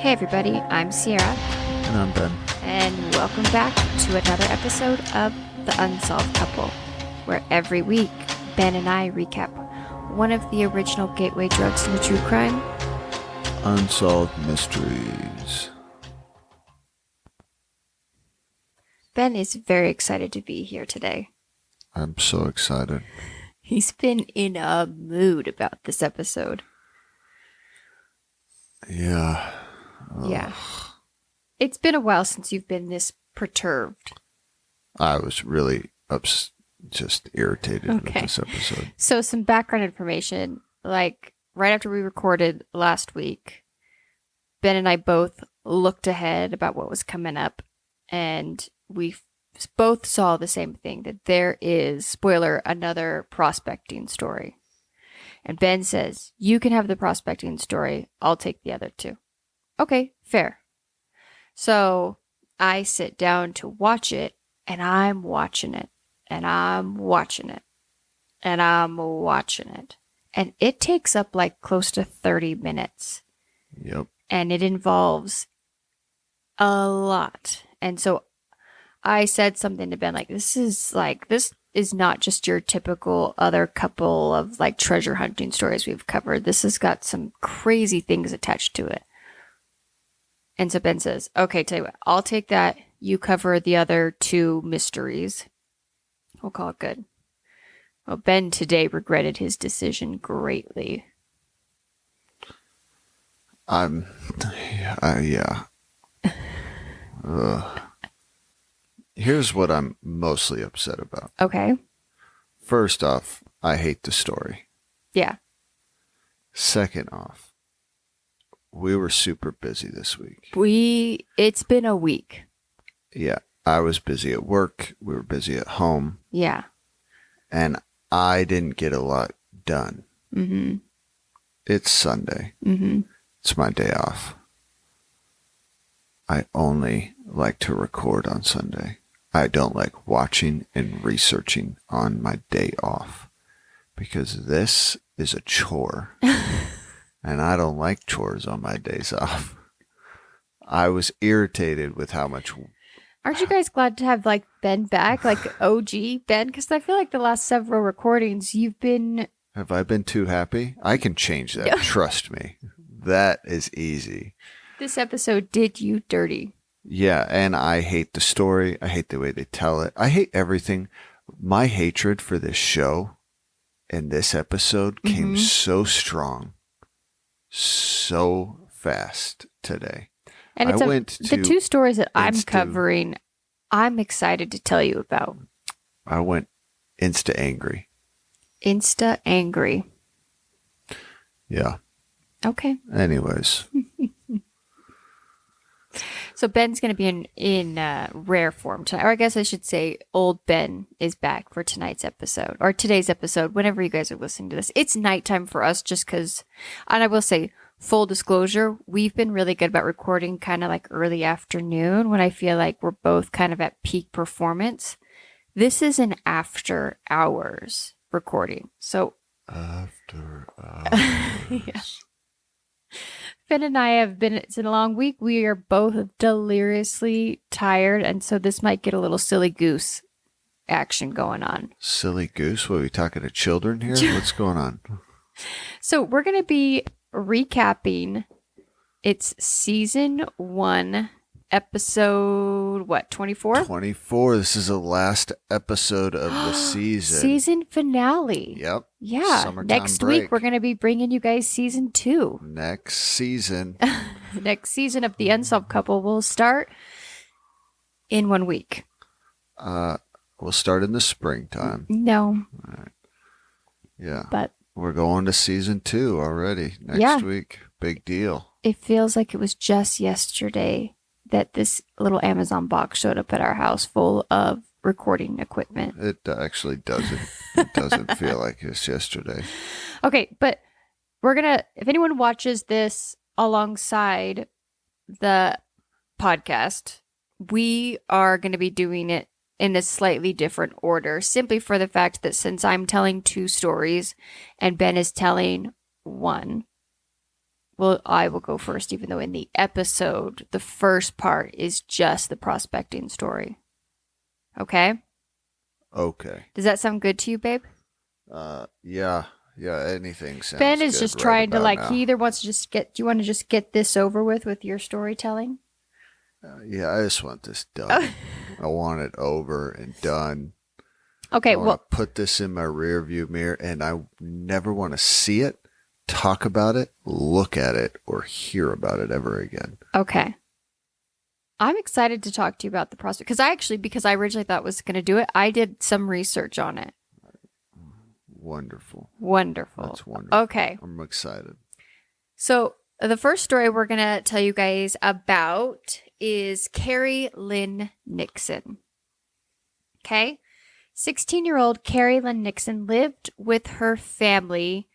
Hey everybody, I'm Sierra. And I'm Ben. And welcome back to another episode of The Unsolved Couple, where every week Ben and I recap one of the original gateway drugs in the true crime. Unsolved mysteries. Ben is very excited to be here today. I'm so excited. He's been in a mood about this episode. Yeah. Yeah. It's been a while since you've been this perturbed. I was really just irritated with this episode. So some background information, like right after we recorded last week, Ben and I both looked ahead about what was coming up, and we both saw the same thing, that there is, spoiler, another prospecting story. And Ben says, you can have the prospecting story, I'll take the other two. Okay, fair. So I sit down to watch it, and I'm watching it, and I'm watching it, and I'm watching it. And it takes up like close to 30 minutes. Yep. And it involves a lot. And so I said something to Ben, like, this is not just your typical other couple of like treasure hunting stories we've covered. This has got some crazy things attached to it. And so Ben says, okay, tell you what, I'll take that. You cover the other two mysteries. We'll call it good. Well, Ben today regretted his decision greatly. Yeah. Here's what I'm mostly upset about. Okay. First off, I hate the story. Yeah. Second off, we were super busy this week. It's been a week. Yeah. I was busy at work. We were busy at home. Yeah. And I didn't get a lot done. Mm-hmm. It's Sunday. Mm-hmm. It's my day off. I only like to record on Sunday. I don't like watching and researching on my day off because this is a chore. And I don't like chores on my days off. I was irritated with how much. Aren't you guys glad to have like Ben back, like OG Ben? Because I feel like the last several recordings you've been. Have I been too happy? I can change that. Trust me. That is easy. This episode did you dirty. Yeah, and I hate the story. I hate the way they tell it. I hate everything. My hatred for this show in this episode came so strong, so fast today. And the two stories that I'm covering, I'm excited to tell you about. I went insta angry. Insta angry. Yeah. Okay. Anyways. So Ben's going to be in rare form tonight. Or I guess I should say old Ben is back for tonight's episode. Or today's episode, whenever you guys are listening to this. It's nighttime for us just because, and I will say, full disclosure, we've been really good about recording kind of like early afternoon when I feel like we're both kind of at peak performance. This is an after hours recording. So after hours. Yeah. Ben and I it's been a long week. We are both deliriously tired, and so this might get a little silly goose action going on. Silly goose? What, are we talking to children here? What's going on? So we're going to be recapping. It's season 1, episode, 24? 24. This is the last episode of the season. Season finale. Yep. Yeah. Summertime Next break. week, we're going to be bringing you guys season 2. Next season. The next season of The Unsolved Couple will start in 1 week. We'll start in the springtime. No. All right. Yeah. But we're going to season 2 already next week. Big deal. It feels like it was just yesterday that this little Amazon box showed up at our house full of recording equipment. It actually doesn't. It doesn't feel like it's yesterday. Okay, but we're going to, if anyone watches this alongside the podcast, we are going to be doing it in a slightly different order, simply for the fact that since I'm telling 2 stories and Ben is telling 1, Well, I will go first, even though in the episode, the first part is just the prospecting story. Okay? Okay. Does that sound good to you, babe? Yeah. Yeah, anything sounds Ben is good just right trying to, about like, now. he either wants to just get, do you want to just get this over with your storytelling? Yeah, I just want this done. I want it over and done. Okay, I want to put this in my rear view mirror, and I never want to see it, talk about it, look at it, or hear about it ever again. okay. I'm excited to talk to you about the prospect because I originally thought was going to do it. I did some research on it. Wonderful. Wonderful. That's wonderful. Okay. I'm excited. So the first story we're going to tell you guys about is Carrie Lynn Nixon. Okay. 16-year-old Carrie Lynn Nixon lived with her family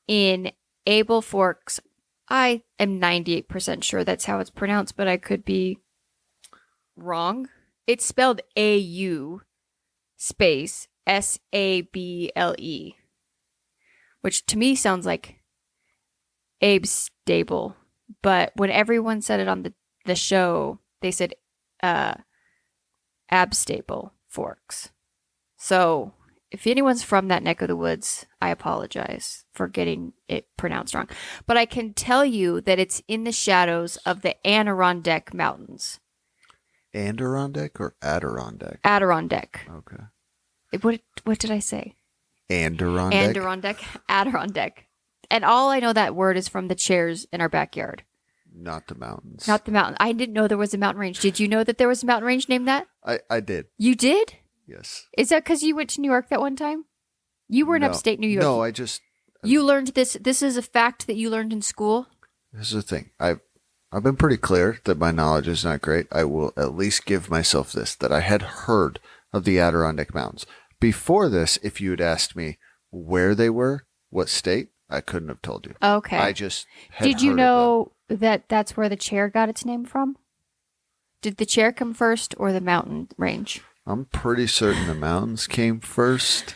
in Abel Forks. I am 98% sure that's how it's pronounced, but I could be wrong. It's spelled A-U space S-A-B-L-E, which to me sounds like Abe's Stable. But when everyone said it on the show, they said Abstable Forks. So if anyone's from that neck of the woods, I apologize for getting it pronounced wrong. But I can tell you that it's in the shadows of the Adirondack Mountains. Adirondack or Adirondack? Adirondack. Okay. What did I say? Adirondack? Adirondack. And all I know that word is from the chairs in our backyard. Not the mountains. Not the mountain. I didn't know there was a mountain range. Did you know that there was a mountain range named that? I did. You did? Yes. Is that because you went to New York that one time? You were in upstate New York. No, You learned this. This is a fact that you learned in school? This is the thing. I've been pretty clear that my knowledge is not great. I will at least give myself this, that I had heard of the Adirondack Mountains. Before this, if you had asked me where they were, what state, I couldn't have told you. Okay. I just had Did you heard of know that that's where the chair got its name from? Did the chair come first or the mountain range? I'm pretty certain the mountains came first.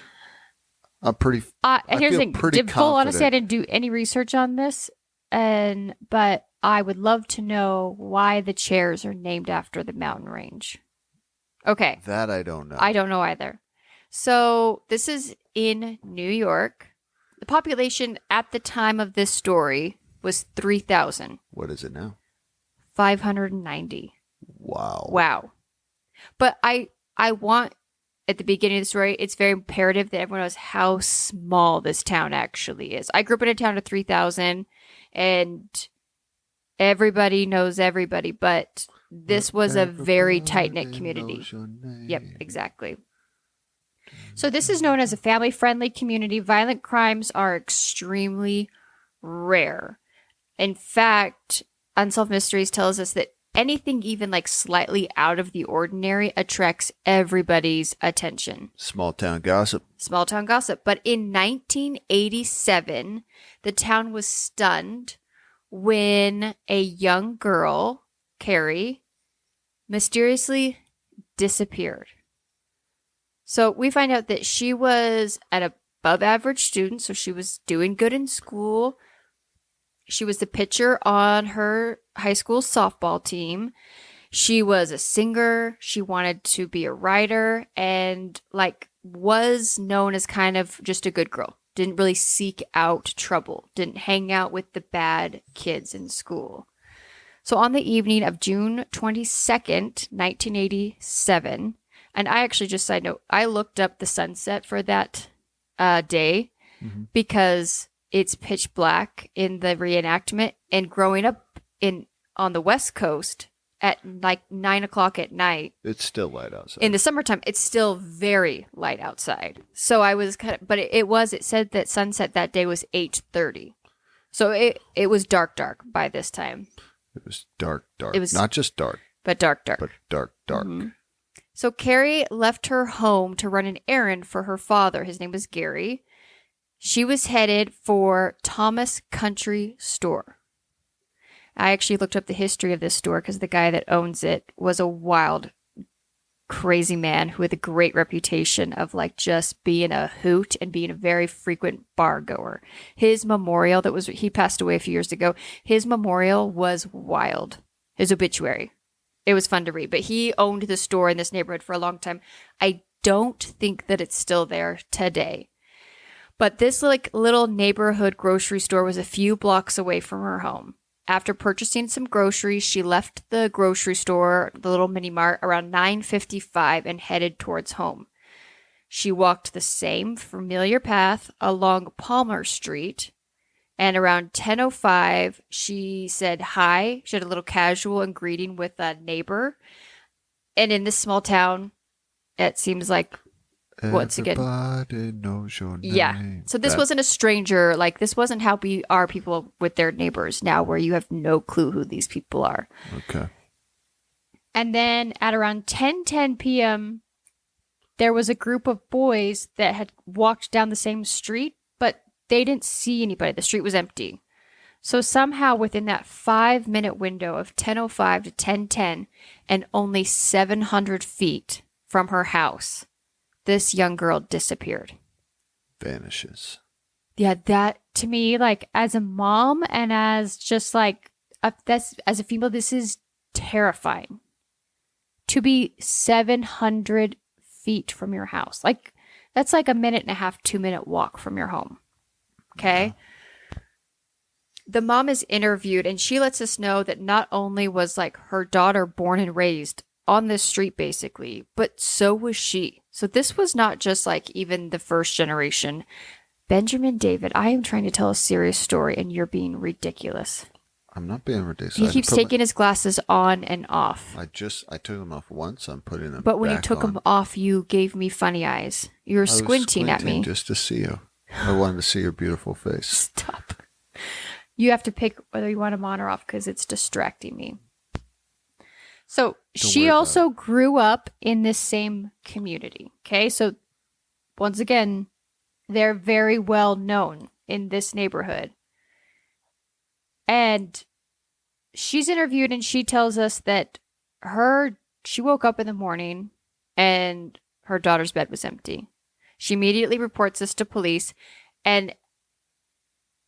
I'm pretty. And here's the thing. Pretty Full honesty, I confident. didn't do any research on this, but I would love to know why the chairs are named after the mountain range. Okay. That I don't know. I don't know either. So this is in New York. The population at the time of this story was 3,000. What is it now? 590. Wow. Wow. But I want, at the beginning of the story, it's very imperative that everyone knows how small this town actually is. I grew up in a town of 3,000 and everybody knows everybody, but this was a very tight-knit community. Yep, exactly. So this is known as a family-friendly community. Violent crimes are extremely rare. In fact, Unsolved Mysteries tells us that anything even like slightly out of the ordinary attracts everybody's attention. Small town gossip. Small town gossip. But in 1987, the town was stunned when a young girl, Carrie, mysteriously disappeared. So we find out that she was an above average student, so she was doing good in school. She was the pitcher on her high school softball team. She was a singer. She wanted to be a writer and was known as kind of just a good girl. Didn't really seek out trouble. Didn't hang out with the bad kids in school. So on the evening of June 22nd, 1987, and I actually just side note, I looked up the sunset for that day because it's pitch black in the reenactment. And growing up on the West Coast at 9 o'clock at night, it's still light outside. In the summertime, it's still very light outside. So I was but it said that sunset that day was 8:30. So it was dark by this time. It was dark. It was not just dark, but dark. But dark. Mm-hmm. So Carrie left her home to run an errand for her father. His name was Gary. She was headed for Thomas Country Store. I actually looked up the history of this store because the guy that owns it was a wild crazy man who had a great reputation of like just being a hoot and being a very frequent bar goer. His memorial he passed away a few years ago. His memorial was wild. His obituary. It was fun to read, but he owned the store in this neighborhood for a long time. I don't think that it's still there today. But this like little neighborhood grocery store was a few blocks away from her home. After purchasing some groceries, she left the grocery store, the little mini mart, around 9:55 and headed towards home. She walked the same familiar path along Palmer Street, and around 10:05, she said hi. She had a little casual and greeting with a neighbor. And in this small town, it seems like once again, everybody knows your name. yeah. So this wasn't a stranger. Like, this wasn't how we are people with their neighbors now, where you have no clue who these people are. Okay. And then at around 10:10 p.m., there was a group of boys that had walked down the same street, but they didn't see anybody. The street was empty. So somehow within that 5-minute window of 10:05 to 10:10 and only 700 feet from her house, this young girl disappeared. Vanishes. Yeah, that to me, like as a mom and as just like as a female, this is terrifying. To be 700 feet from your house, like that's like a 1.5, 2-minute walk from your home. Okay. Yeah. The mom is interviewed and she lets us know that not only was like her daughter born and raised on this street basically, but so was she. So this was not just like even the first generation. Benjamin David, I am trying to tell a serious story and you're being ridiculous. I'm not being ridiculous. He keeps taking his glasses on and off. I took them off once. I'm putting them But when back you took on. them off, you gave me funny eyes. You were squinting at me. Just to see you. I wanted to see your beautiful face. Stop. You have to pick whether you want them on or off because it's distracting me. So she also grew up in this same community. Okay. So once again, they're very well known in this neighborhood. And she's interviewed and she tells us that she woke up in the morning and her daughter's bed was empty. She immediately reports this to police, and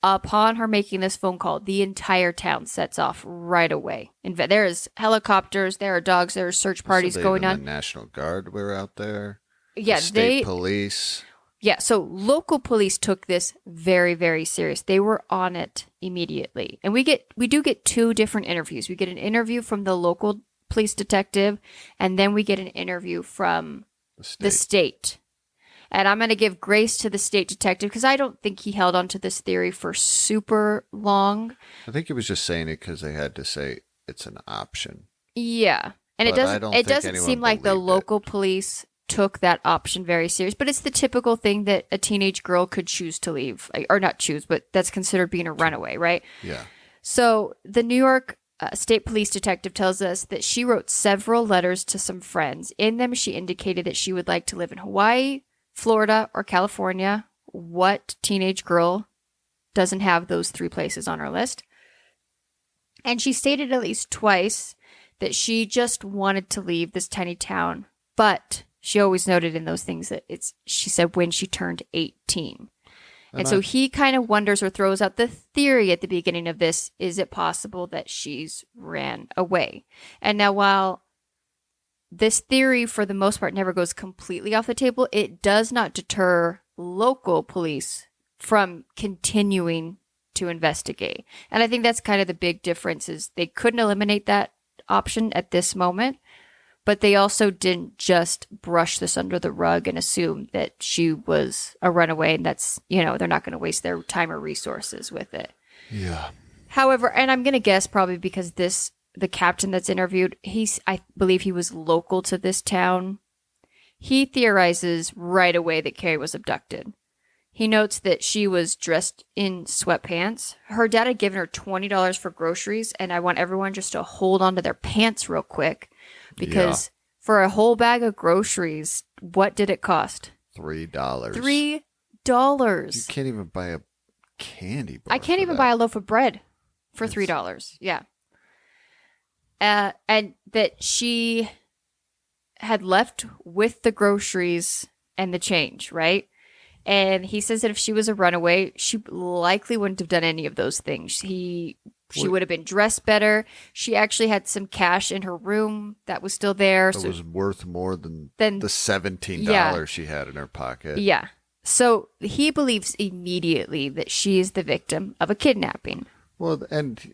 upon her making this phone call, the entire town sets off right away. There's helicopters, there are dogs, there are search parties going on. The National Guard were out there. Yeah, the state police. Yeah, so local police took this very, very serious. They were on it immediately. And we do get 2 different interviews. We get an interview from the local police detective, and then we get an interview from the state. And I'm going to give grace to the state detective because I don't think he held on to this theory for super long. I think he was just saying it because they had to say it's an option. Yeah. And it doesn't seem like the local police took that option very serious, but it's the typical thing that a teenage girl could choose to leave, or not choose, but that's considered being a runaway, right? Yeah. So the New York state police detective tells us that she wrote several letters to some friends. In them, she indicated that she would like to live in Hawaii, Florida, or California. What teenage girl doesn't have those 3 places on her list? And she stated at least twice that she just wanted to leave this tiny town, but she always noted in those things that she said when she turned 18. And so he kind of wonders or throws out the theory at the beginning of this, is it possible that she's ran away? And now while this theory for the most part never goes completely off the table, it does not deter local police from continuing to investigate. And I think that's kind of the big difference, is they couldn't eliminate that option at this moment, but they also didn't just brush this under the rug and assume that she was a runaway, and that's, they're not going to waste their time or resources with it. Yeah. However, and I'm going to guess probably because the captain that's interviewed, I believe he was local to this town. He theorizes right away that Carrie was abducted. He notes that she was dressed in sweatpants. Her dad had given her $20 for groceries, and I want everyone just to hold on to their pants real quick, because for a whole bag of groceries, what did it cost? $3. $3. You can't even buy a candy bar. I can't even buy a loaf of bread for $3. Yeah. And that she had left with the groceries and the change, right? And he says that if she was a runaway, she likely wouldn't have done any of those things. She would have been dressed better. She actually had some cash in her room that was still there. It was worth more than the $17 she had in her pocket. Yeah. So he believes immediately that she is the victim of a kidnapping. Well, and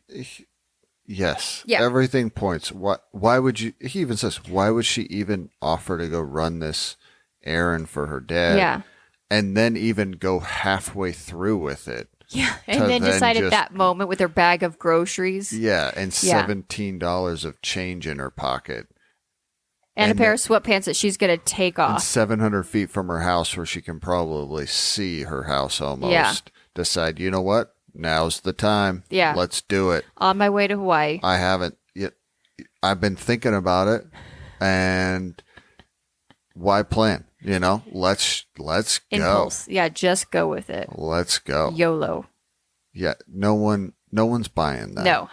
yes, yeah. Everything points. Why would you? He even says, why would she even offer to go run this errand for her dad? Yeah. And then even go halfway through with it. Yeah. And then decide at that moment with her bag of groceries. Yeah. And $17 of change in her pocket. And a pair of sweatpants that she's going to take off. And 700 feet from her house where she can probably see her house almost. Yeah. Decide, you know what? Now's the time. Yeah. Let's do it. On my way to Hawaii. I haven't yet. I've been thinking about it. And why plan? You know, let's Impulse. go. Yeah, just go with it. Let's go. YOLO. Yeah, no one's buying that. No,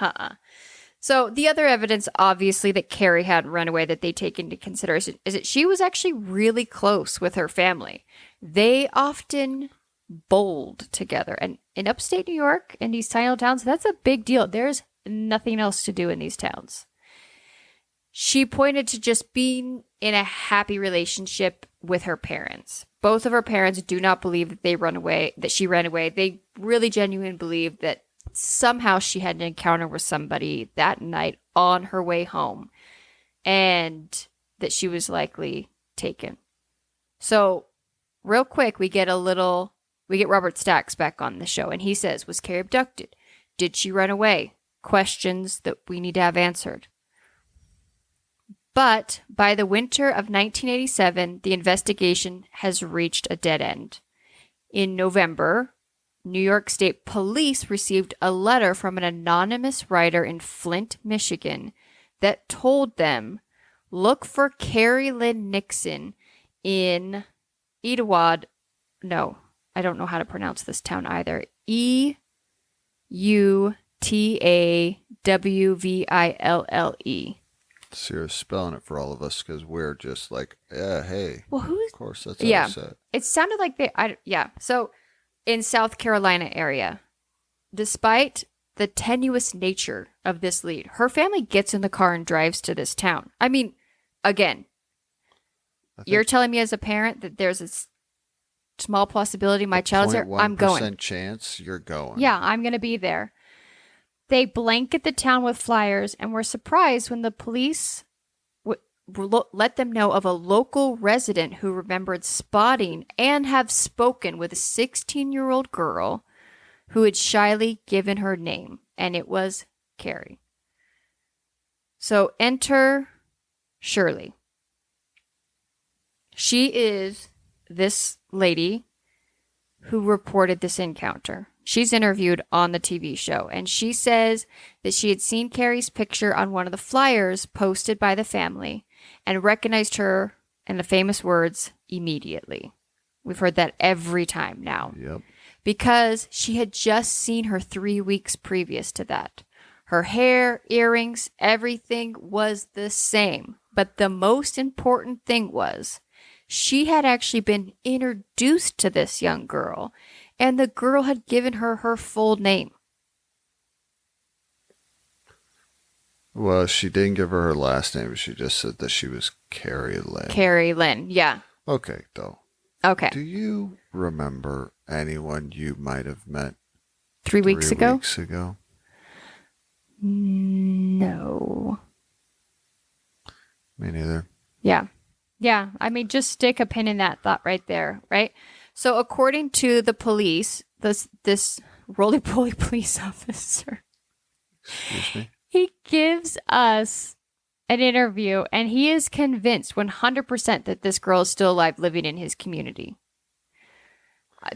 So the other evidence, obviously, that Carrie hadn't run away that they take into consideration is that she was actually really close with her family. They often bowled together. And in upstate New York, in these tiny little towns, that's a big deal. There's nothing else to do in these towns. She pointed to just being in a happy relationship with her parents. Both of her parents do not believe that she ran away. They really genuinely believe that somehow she had an encounter with somebody that night on her way home and that she was likely taken. So real quick, we get Robert Stacks back on the show, and he says, was Carrie abducted? Did she run away? Questions that we need to have answered. But by the winter of 1987, the investigation has reached a dead end. In November, New York State Police received a letter from an anonymous writer in Flint, Michigan, that told them, look for Carrie Lynn Nixon in Etowah. No, I don't know how to pronounce this town either. Eutawville. So you're spelling it for all of us because we're just like, yeah, hey. Well, of course, that's how I said. It sounded like So in South Carolina area, despite the tenuous nature of this lead, her family gets in the car and drives to this town. I mean, again, you're telling me as a parent that there's a small possibility my child's there? I'm going. 0.1% chance you're going. Yeah, I'm going to be there. They blanket the town with flyers and were surprised when the police let them know of a local resident who remembered spotting and have spoken with a 16-year-old girl who had shyly given her name, and it was Carrie. So enter Shirley. She is this lady who reported this encounter. She's interviewed on the TV show, and she says that she had seen Carrie's picture on one of the flyers posted by the family and recognized her and the famous words immediately. We've heard that every time now. Yep. Because she had just seen her 3 weeks previous to that. Her hair, earrings, everything was the same. But the most important thing was she had actually been introduced to this young girl, and the girl had given her her full name. Well, she didn't give her last name. She just said that she was Carrie Lynn. Carrie Lynn, yeah. Okay, though. Okay. Do you remember anyone you might have met 3 weeks ago? 3 weeks ago? No. Me neither. Yeah. Yeah. I mean, just stick a pin in that thought right there, right? So according to the police, this roly-poly police officer, excuse me, he gives us an interview, and he is convinced 100% that this girl is still alive, living in his community.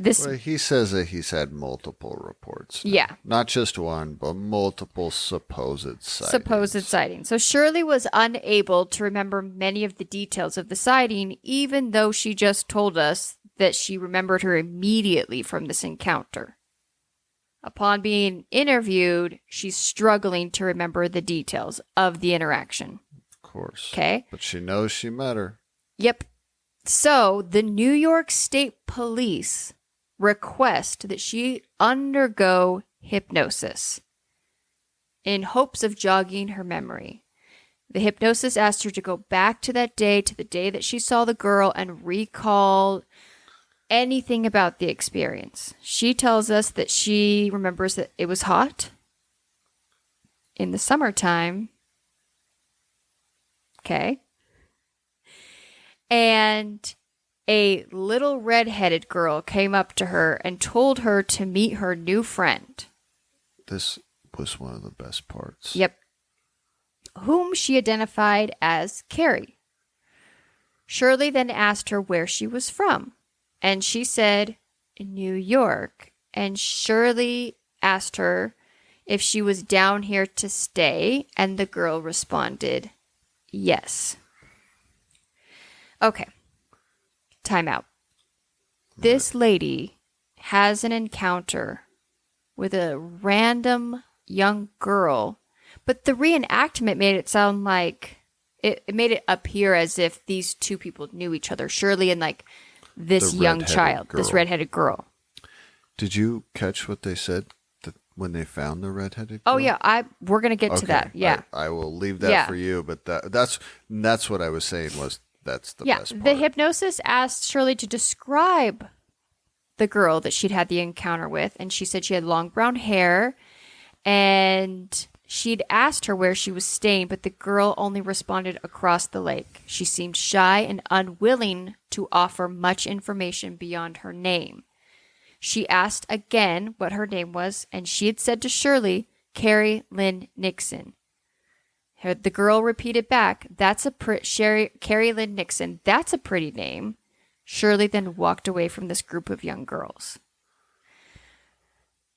Well, he says that he's had multiple reports. Now. Yeah. Not just one, but multiple supposed sightings. So Shirley was unable to remember many of the details of the sighting, even though she just told us that she remembered her immediately from this encounter. Upon being interviewed, she's struggling to remember the details of the interaction. Of course. Okay. But she knows she met her. Yep. So the New York State Police request that she undergo hypnosis in hopes of jogging her memory. The hypnosis asked her to go back to that day, to the day that she saw the girl, and recall anything about the experience. She tells us that she remembers that it was hot in the summertime. Okay. And a little redheaded girl came up to her and told her to meet her new friend. This was one of the best parts. Yep. Whom she identified as Carrie. Shirley then asked her where she was from, and she said New York. And Shirley asked her if she was down here to stay, and the girl responded yes. Okay. Time out. This lady has an encounter with a random young girl, but the reenactment made it sound like it made it appear as if these two people knew each other. Shirley and like this young child, this redheaded girl. Did you catch what they said when they found the redheaded girl? Oh yeah, we're gonna get to that. Yeah, I will leave that for you. But that's what I was saying was that's the best part. The hypnosis asked Shirley to describe the girl that she'd had the encounter with, and she said she had long brown hair, and she'd asked her where she was staying, but the girl only responded across the lake. She seemed shy and unwilling to offer much information beyond her name. She asked again what her name was, and she had said to Shirley, Carrie Lynn Nixon. The girl repeated back, Carrie Lynn Nixon, that's a pretty name. Shirley then walked away from this group of young girls.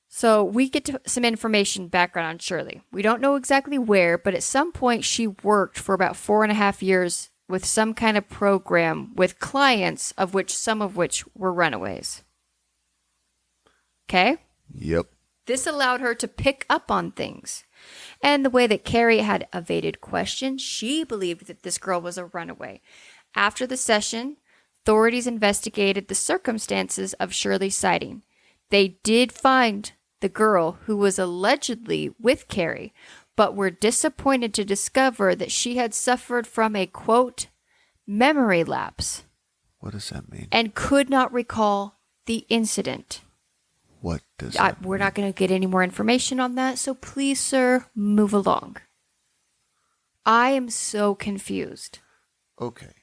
So we get to some information background on Shirley. We don't know exactly where, but at some point she worked for about 4.5 years with some kind of program with clients, some of which were runaways. Okay? Yep. This allowed her to pick up on things. And the way that Carrie had evaded questions, she believed that this girl was a runaway. After the session, authorities investigated the circumstances of Shirley's sighting. They did find the girl who was allegedly with Carrie, but were disappointed to discover that she had suffered from a, quote, memory lapse. What does that mean? And could not recall the incident. What does that mean? We're not going to get any more information on that, so please, sir, move along. I am so confused. Okay.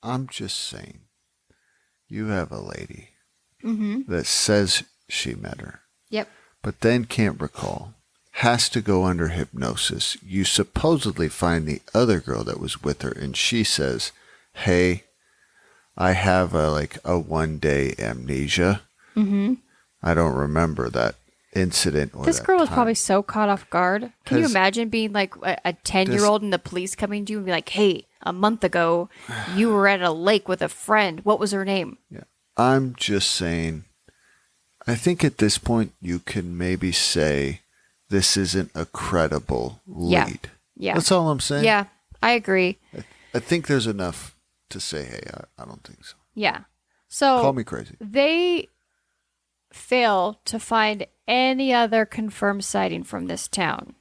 I'm just saying, you have a lady that says she met her. Yep. But then can't recall. Has to go under hypnosis. You supposedly find the other girl that was with her, and she says, hey, I have a one-day amnesia. Mm-hmm. I don't remember that incident. This girl was probably so caught off guard. Can you imagine being like a 10-year-old and the police coming to you and be like, hey, a month ago, you were at a lake with a friend. What was her name? Yeah. I'm just saying, I think at this point you can maybe say this isn't a credible lead. Yeah. That's all I'm saying. Yeah, I agree. I think there's enough to say, hey, I don't think so. Yeah. So call me crazy. They fail to find any other confirmed sighting from this town.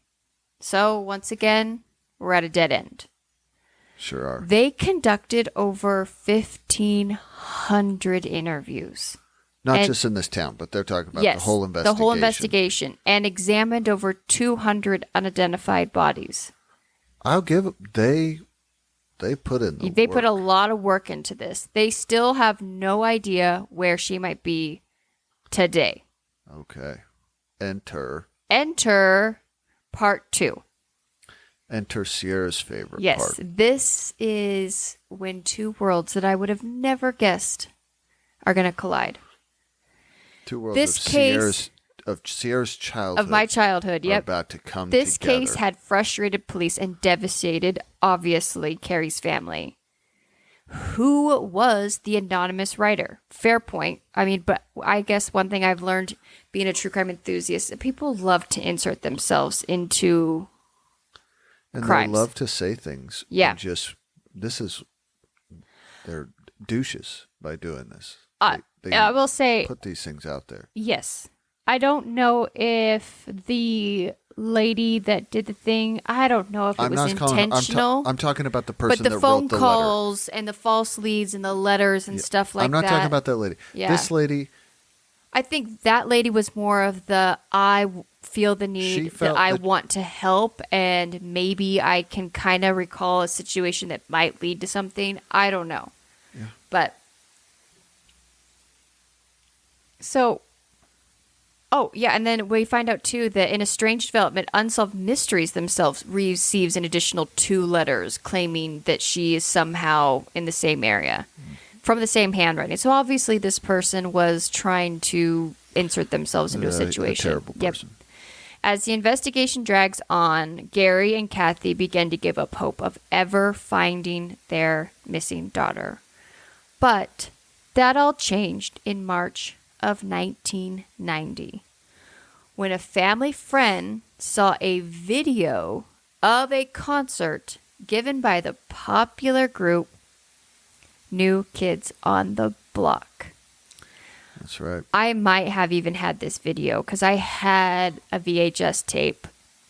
So once again, we're at a dead end. Sure are. They conducted over 1,500 interviews. Not just in this town, but they're talking about the whole investigation. The whole investigation, and examined over 200 unidentified bodies. I'll give it. They put in the They work. put a lot of work into this. They still have no idea where she might be today. Okay. Enter part 2. Enter Sierra's favorite part. Yes, this is when two worlds that I would have never guessed are going to collide. Two worlds of Sierra's childhood. Of my childhood, yep. Are about to come This together. case had frustrated police and devastated, obviously, Carrie's family. Who was the anonymous writer? Fair point. I mean, but I guess one thing I've learned being a true crime enthusiast, people love to insert themselves into And crimes. they love to say things. Yeah. And they're douches by doing this. They I will say, put these things out there. yes. I don't know if the lady that did the thing, I don't know if it was intentional. I'm talking about the person but that the phone wrote the calls and the false leads and the letters and stuff like that. I'm not talking about that lady. Yeah. This lady. I think that lady was more of the feel the need that I want to help, and maybe I can kind of recall a situation that might lead to something. I don't know. Yeah. But so, oh yeah, and then we find out too that in a strange development, Unsolved Mysteries themselves receives an additional 2 letters claiming that she is somehow in the same area from the same handwriting. So obviously this person was trying to insert themselves into a situation. A terrible person. Yep. As the investigation drags on, Gary and Kathy begin to give up hope of ever finding their missing daughter. But that all changed in March of 1990 when a family friend saw a video of a concert given by the popular group New Kids on the Block. That's right. I might have even had this video because I had a VHS tape.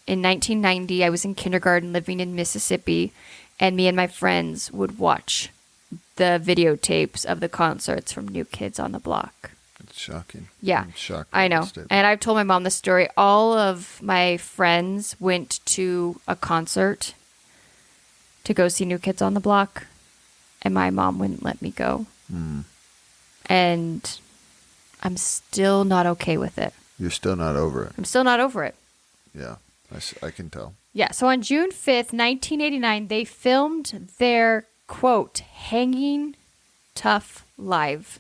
In 1990, I was in kindergarten living in Mississippi, and me and my friends would watch the videotapes of the concerts from New Kids on the Block. It's shocking. Yeah, I'm shocked. I know. And I've told my mom the story. All of my friends went to a concert to go see New Kids on the Block, and my mom wouldn't let me go. And I'm still not okay with it. You're still not over it. I'm still not over it. Yeah, I can tell. Yeah, so on June 5th, 1989, they filmed their, quote, Hanging Tough Live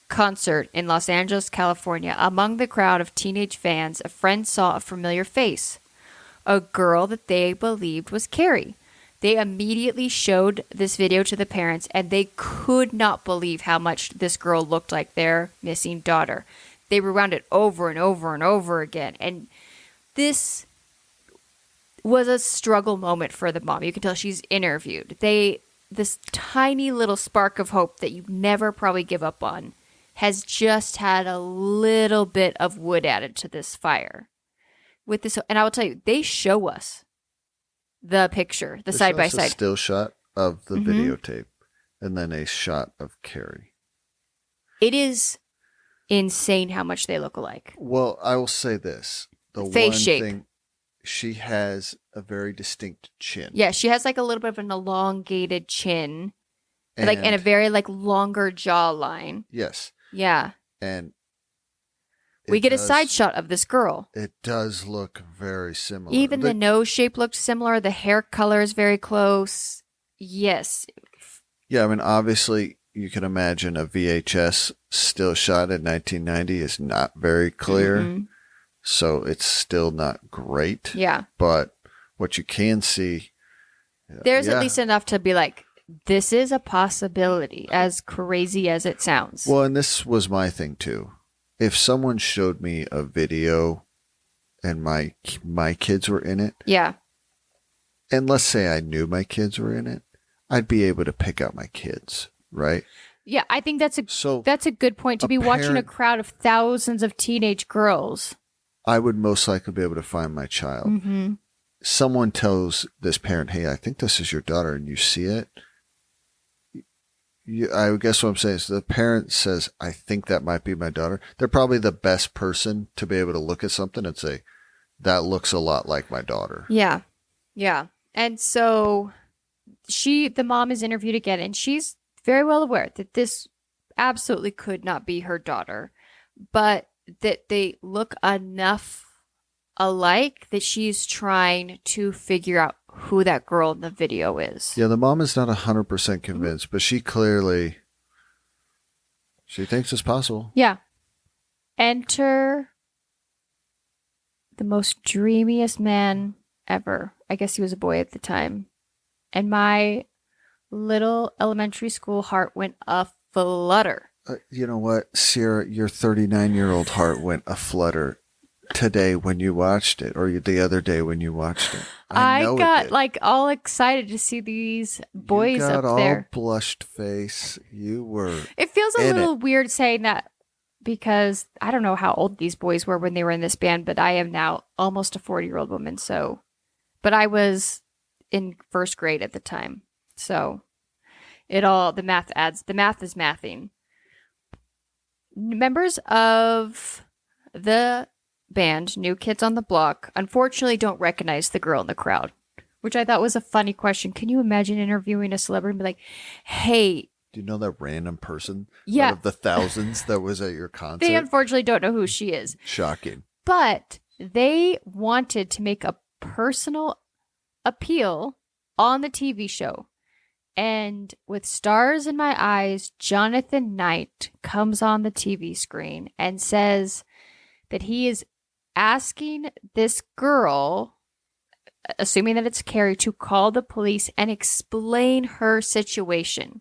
concert in Los Angeles, California. Among the crowd of teenage fans, a friend saw a familiar face, a girl that they believed was Carrie. They immediately showed this video to the parents, and they could not believe how much this girl looked like their missing daughter. They rewound it over and over and over again. And this was a struggle moment for the mom. You can tell she's interviewed. This tiny little spark of hope that you never probably give up on has just had a little bit of wood added to this fire. With this, and I will tell you, they show us the picture, the side by side. A still shot of the videotape, and then a shot of Carrie. It is insane how much they look alike. Well, I will say this: the face one shape. thing, she has a very distinct chin. Yeah, she has like a little bit of an elongated chin, and a very like longer jawline. Yes. Yeah. And we get a side shot of this girl. It does look very similar. Even the nose shape looked similar. The hair color is very close. Yes. Yeah, I mean, obviously, you can imagine a VHS still shot in 1990 is not very clear. So it's still not great. Yeah. But what you can see. There's at least enough to be like, this is a possibility, as crazy as it sounds. Well, and this was my thing, too. If someone showed me a video and my kids were in it. Yeah. And let's say I knew my kids were in it, I'd be able to pick out my kids, right? Yeah, I think that's a good point to be watching a crowd of thousands of teenage girls. I would most likely be able to find my child. Someone tells this parent, hey, I think this is your daughter, and you see it. I guess what I'm saying is the parent says, I think that might be my daughter. They're probably the best person to be able to look at something and say, that looks a lot like my daughter. Yeah. Yeah. And so the mom is interviewed again, and she's very well aware that this absolutely could not be her daughter, but that they look enough alike that she's trying to figure out who that girl in the video is. Yeah, the mom is not 100% convinced, but she thinks it's possible. Yeah. Enter the most dreamiest man ever. I guess he was a boy at the time. And my little elementary school heart went aflutter. You know what, Sierra, your 39-year-old heart went aflutter today when you watched it, or the other day when you watched it. I know got it did. like all excited to see these boys you got up all there. blushed face. You were. It feels a in little it. weird saying that because I don't know how old these boys were when they were in this band, but I am now almost a 40-year-old woman. So, but I was in first grade at the time. So the math is mathing. Members of the band, New Kids on the Block, unfortunately don't recognize the girl in the crowd, which I thought was a funny question. Can you imagine interviewing a celebrity and be like, hey, do you know that random person yeah, out of the thousands that was at your concert? They unfortunately don't know who she is. Shocking. But they wanted to make a personal appeal on the TV show. And with stars in my eyes, Jonathan Knight comes on the TV screen and says that he is asking this girl, assuming that it's Carrie, to call the police and explain her situation.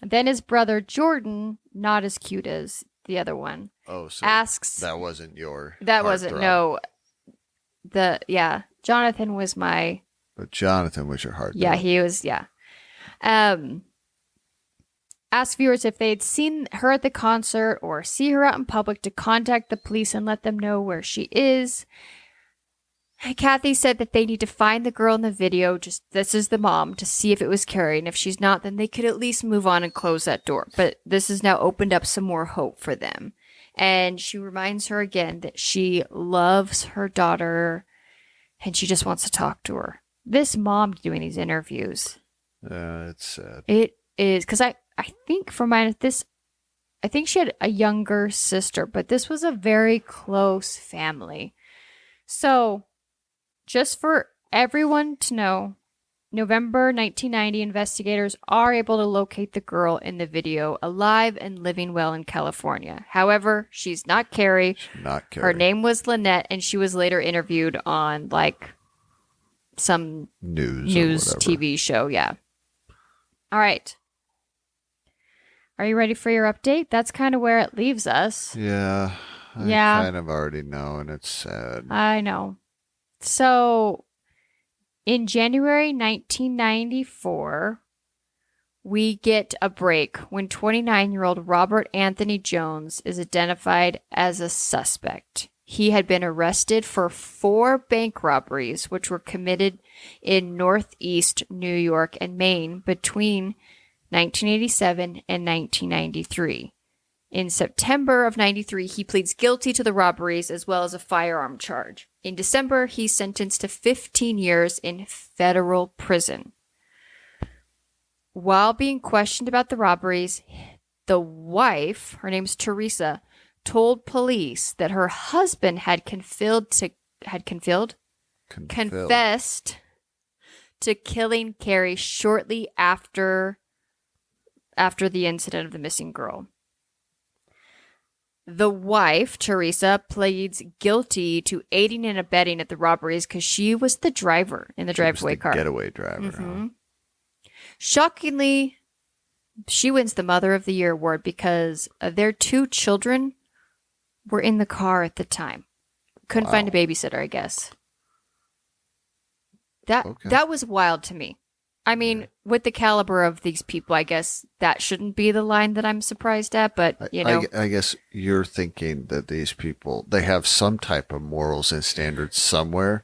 Then his brother Jordan, not as cute as the other one, so asks. That wasn't your. That wasn't heartthrob. no. Jonathan was my. But Jonathan was your heart. Yeah, he was. Yeah. Ask viewers if they'd seen her at the concert or see her out in public to contact the police and let them know where she is. Kathy said that they need to find the girl in the video, this is the mom, to see if it was Carrie. And if she's not, then they could at least move on and close that door. But this has now opened up some more hope for them. And she reminds her again that she loves her daughter and she just wants to talk to her. This mom doing these interviews. It's sad. It is, because I think for mine, I think she had a younger sister, but this was a very close family. So, just for everyone to know, November 1990, investigators are able to locate the girl in the video alive and living well in California. However, she's not Carrie. Not Carrie. Her name was Lynette, and she was later interviewed on some news TV show. Yeah. All right. Are you ready for your update? That's kind of where it leaves us. Yeah. I kind of already know, and it's sad. I know. So, in January 1994, we get a break when 29-year-old Robert Anthony Jones is identified as a suspect. He had been arrested for 4 bank robberies, which were committed in Northeast New York and Maine between 1987 and 1993. In September of 93, he pleads guilty to the robberies as well as a firearm charge. In December, he's sentenced to 15 years in federal prison. While being questioned about the robberies, the wife, her name's Teresa, told police that her husband had confessed to killing Carrie shortly after the incident of the missing girl. The wife, Teresa, pleads guilty to aiding and abetting at the robberies because she was the driver in the driveway car. Getaway driver. Mm-hmm. Huh? Shockingly, she wins the Mother of the Year award because their 2 children were in the car at the time. Couldn't find a babysitter, I guess. That was wild to me. I mean, with the caliber of these people, I guess that shouldn't be the line that I'm surprised at, but, you know. I guess you're thinking that these people, they have some type of morals and standards somewhere,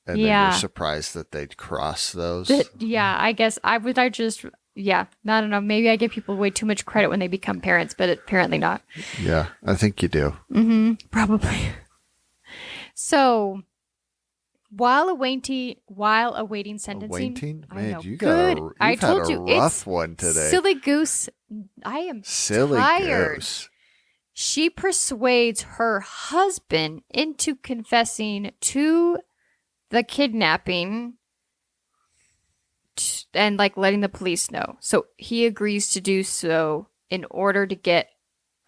and then you're surprised that they'd cross those. I guess I don't know. Maybe I give people way too much credit when they become parents, but apparently not. Yeah, I think you do. Mm-hmm, probably. So... While awaiting sentencing, man, you've had a rough one today. Silly goose. I am tired. Goose. She persuades her husband into confessing to the kidnapping and letting the police know. So he agrees to do so in order to get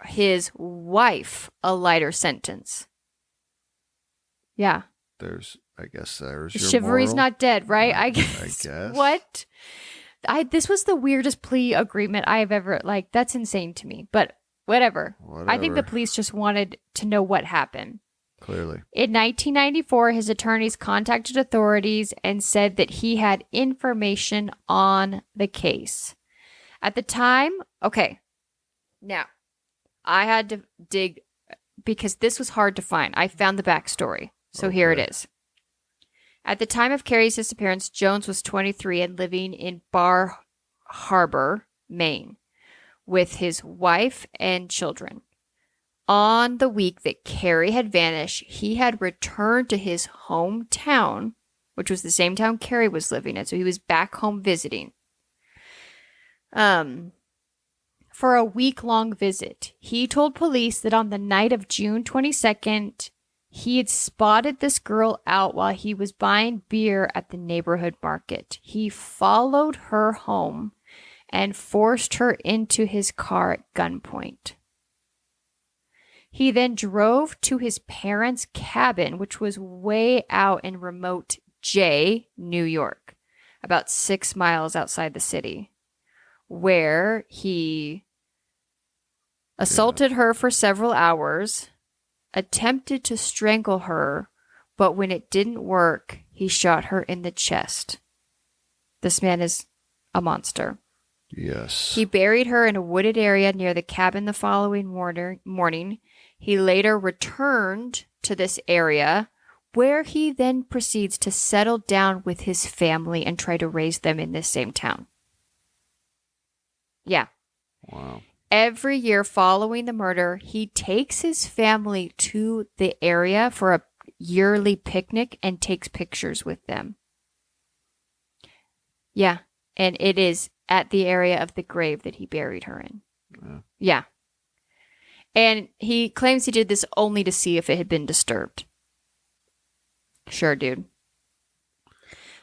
his wife a lighter sentence. Yeah. I guess there's your chivalry's moral. Not dead, right? I guess. What? This was the weirdest plea agreement I have ever, that's insane to me. But whatever. I think the police just wanted to know what happened. Clearly. In 1994, his attorneys contacted authorities and said that he had information on the case. At the time, okay, now I had to dig because this was hard to find. I found the backstory. So here it is. At the time of Carrie's disappearance, Jones was 23 and living in Bar Harbor, Maine, with his wife and children. On the week that Carrie had vanished, he had returned to his hometown, which was the same town Carrie was living in. So he was back home visiting. For a week-long visit. He told police that on the night of June 22nd, he had spotted this girl out while he was buying beer at the neighborhood market. He followed her home and forced her into his car at gunpoint. He then drove to his parents' cabin, which was way out in remote New York, about 6 miles outside the city, where he assaulted her for several hours, attempted to strangle her, but when it didn't work, he shot her in the chest. This man is a monster. Yes. He buried her in a wooded area near the cabin the following morning. He later returned to this area where he then proceeds to settle down with his family and try to raise them in this same town. Yeah. Wow. Every year following the murder, he takes his family to the area for a yearly picnic and takes pictures with them. Yeah. And it is at the area of the grave that he buried her in. Yeah. And he claims he did this only to see if it had been disturbed. Sure, dude.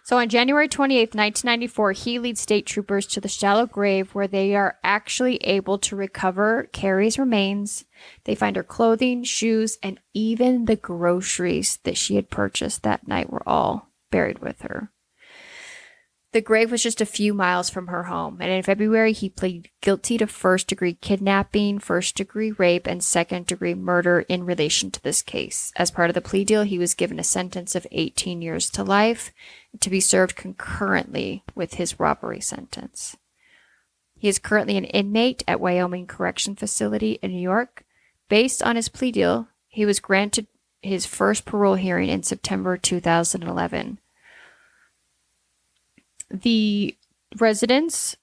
So on January 28th, 1994, he leads state troopers to the shallow grave where they are actually able to recover Carrie's remains. They find her clothing, shoes, and even the groceries that she had purchased that night were all buried with her. The grave was just a few miles from her home, and in February, he pleaded guilty to first-degree kidnapping, first-degree rape, and second-degree murder in relation to this case. As part of the plea deal, he was given a sentence of 18 years to life to be served concurrently with his robbery sentence. He is currently an inmate at Wyoming Correction Facility in New York. Based on his plea deal, he was granted his first parole hearing in September 2011. The residents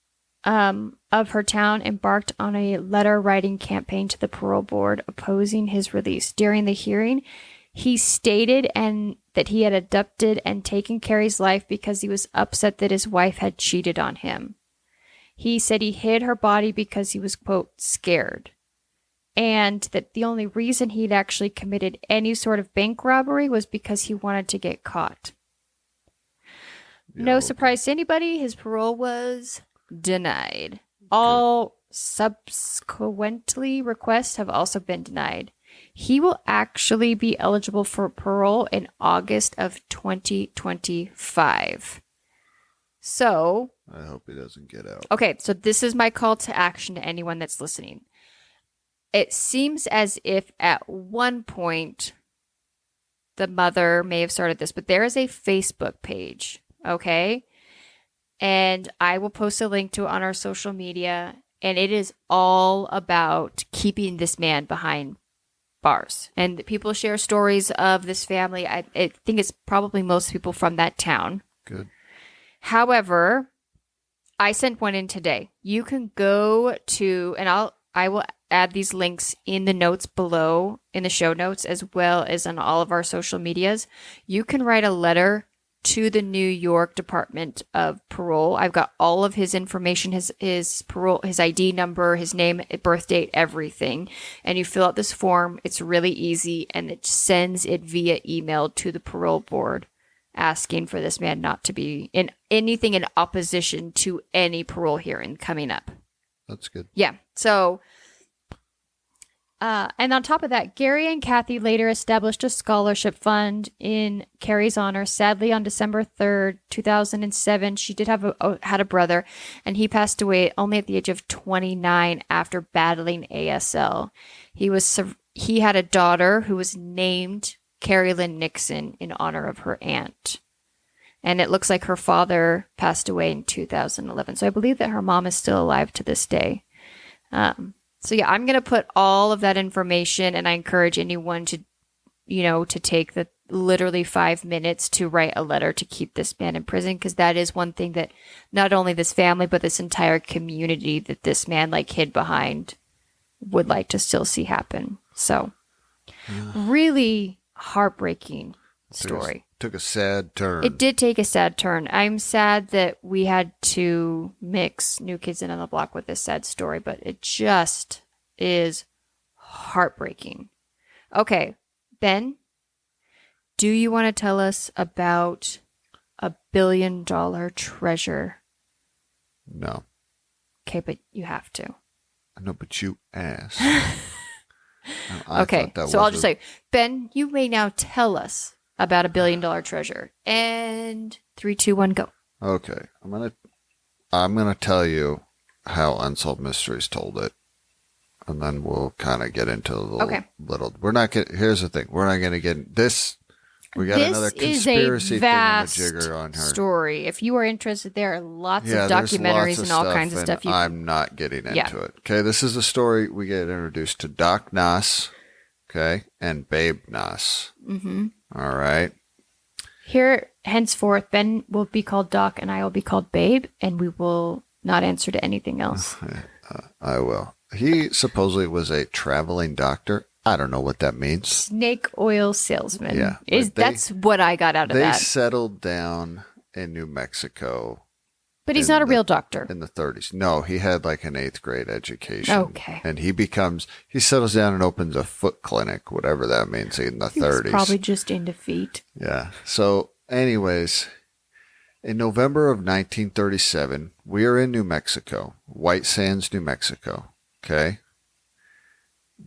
of her town embarked on a letter-writing campaign to the parole board opposing his release. During the hearing, he stated that he had abducted and taken Carrie's life because he was upset that his wife had cheated on him. He said he hid her body because he was, quote, scared. And that the only reason he'd actually committed any sort of bank robbery was because he wanted to get caught. No surprise to anybody, his parole was denied. All subsequently requests have also been denied. He will actually be eligible for parole in August of 2025. So, I hope he doesn't get out. Okay, so this is my call to action to anyone that's listening. It seems as if at one point the mother may have started this, but there is a Facebook page. Okay. And I will post a link to it on our social media. And it is all about keeping this man behind bars. And people share stories of this family. I think it's probably most people from that town. Good. However, I sent one in today. You can go to, and I will add these links in the notes below, in the show notes, as well as on all of our social medias. You can write a letter to the New York Department of Parole. I've got all of his information, his parole, his ID number, his name, birth date, everything. And you fill out this form. It's really easy, and it sends it via email to the parole board, asking for this man not to be in anything in opposition to any parole hearing coming up. That's good. Yeah. So, and on top of that, Gary and Kathy later established a scholarship fund in Carrie's honor. Sadly, on December 3rd, 2007, she did had a brother, and he passed away only at the age of 29 after battling ASL. He had a daughter who was named Carrie Lynn Nixon in honor of her aunt. And it looks like her father passed away in 2011. So I believe that her mom is still alive to this day. So yeah, I'm going to put all of that information, and I encourage anyone to, to take the literally 5 minutes to write a letter to keep this man in prison, because that is one thing that not only this family, but this entire community that this man hid behind would like to still see happen. So really heartbreaking story. Took a sad turn. It did take a sad turn. I'm sad that we had to mix New Kids in on the Block with this sad story, but it just is heartbreaking. Okay, Ben, do you want to tell us about $1 billion treasure? No. Okay, but you have to. No, but you asked. Okay, so I'll just say, Ben, you may now tell us about $1 billion treasure. And 3, 2, 1, go. Okay, I'm gonna tell you how Unsolved Mysteries told it, and then we'll kind of get into the little. We're not gonna. Here's the thing. We're not gonna get this. We got another conspiracy thingamajigger on her story. If you are interested, there are lots of documentaries and all kinds of stuff. I'm not getting into it. Okay, this is a story we get introduced to Doc Noss, okay, and Babe Noss. Mm-hmm. All right. Here, henceforth, Ben will be called Doc and I will be called Babe, and we will not answer to anything else. I will. He supposedly was a traveling doctor. I don't know what that means. Snake oil salesman. Yeah. That's what I got out of that. They settled down in New Mexico. But he's not a real doctor. In the 30s. No, he had an 8th grade education. Okay. And he settles down and opens a foot clinic, whatever that means, in the 30s. He's probably just into feet. Yeah. So, anyways, in November of 1937, we are in New Mexico, White Sands, New Mexico. Okay.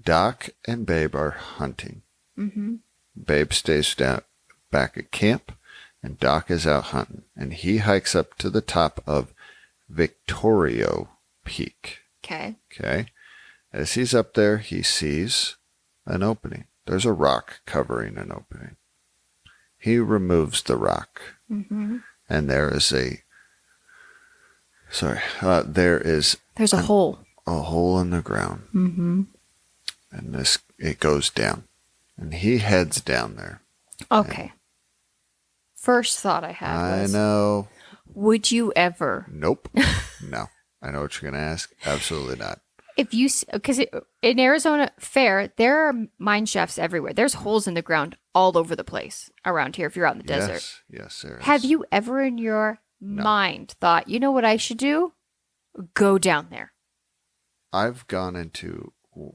Doc and Babe are hunting. Mm-hmm. Babe stays down back at camp, and Doc is out hunting. And he hikes up to the top of Victorio Peak. Okay. Okay. As he's up there, he sees an opening. There's a rock covering an opening. He removes the rock. Mm-hmm. And there's a hole. A hole in the ground. Mm-hmm. And it goes down. And he heads down there. Okay. First thought I had was, I know. Would you ever? Nope. No. I know what you're going to ask. Absolutely not. Because in Arizona Fair, there are mine shafts everywhere. There's holes in the ground all over the place around here if you're out in the desert. Yes, there is. Have you ever in your mind thought, you know what I should do? Go down there. I've gone into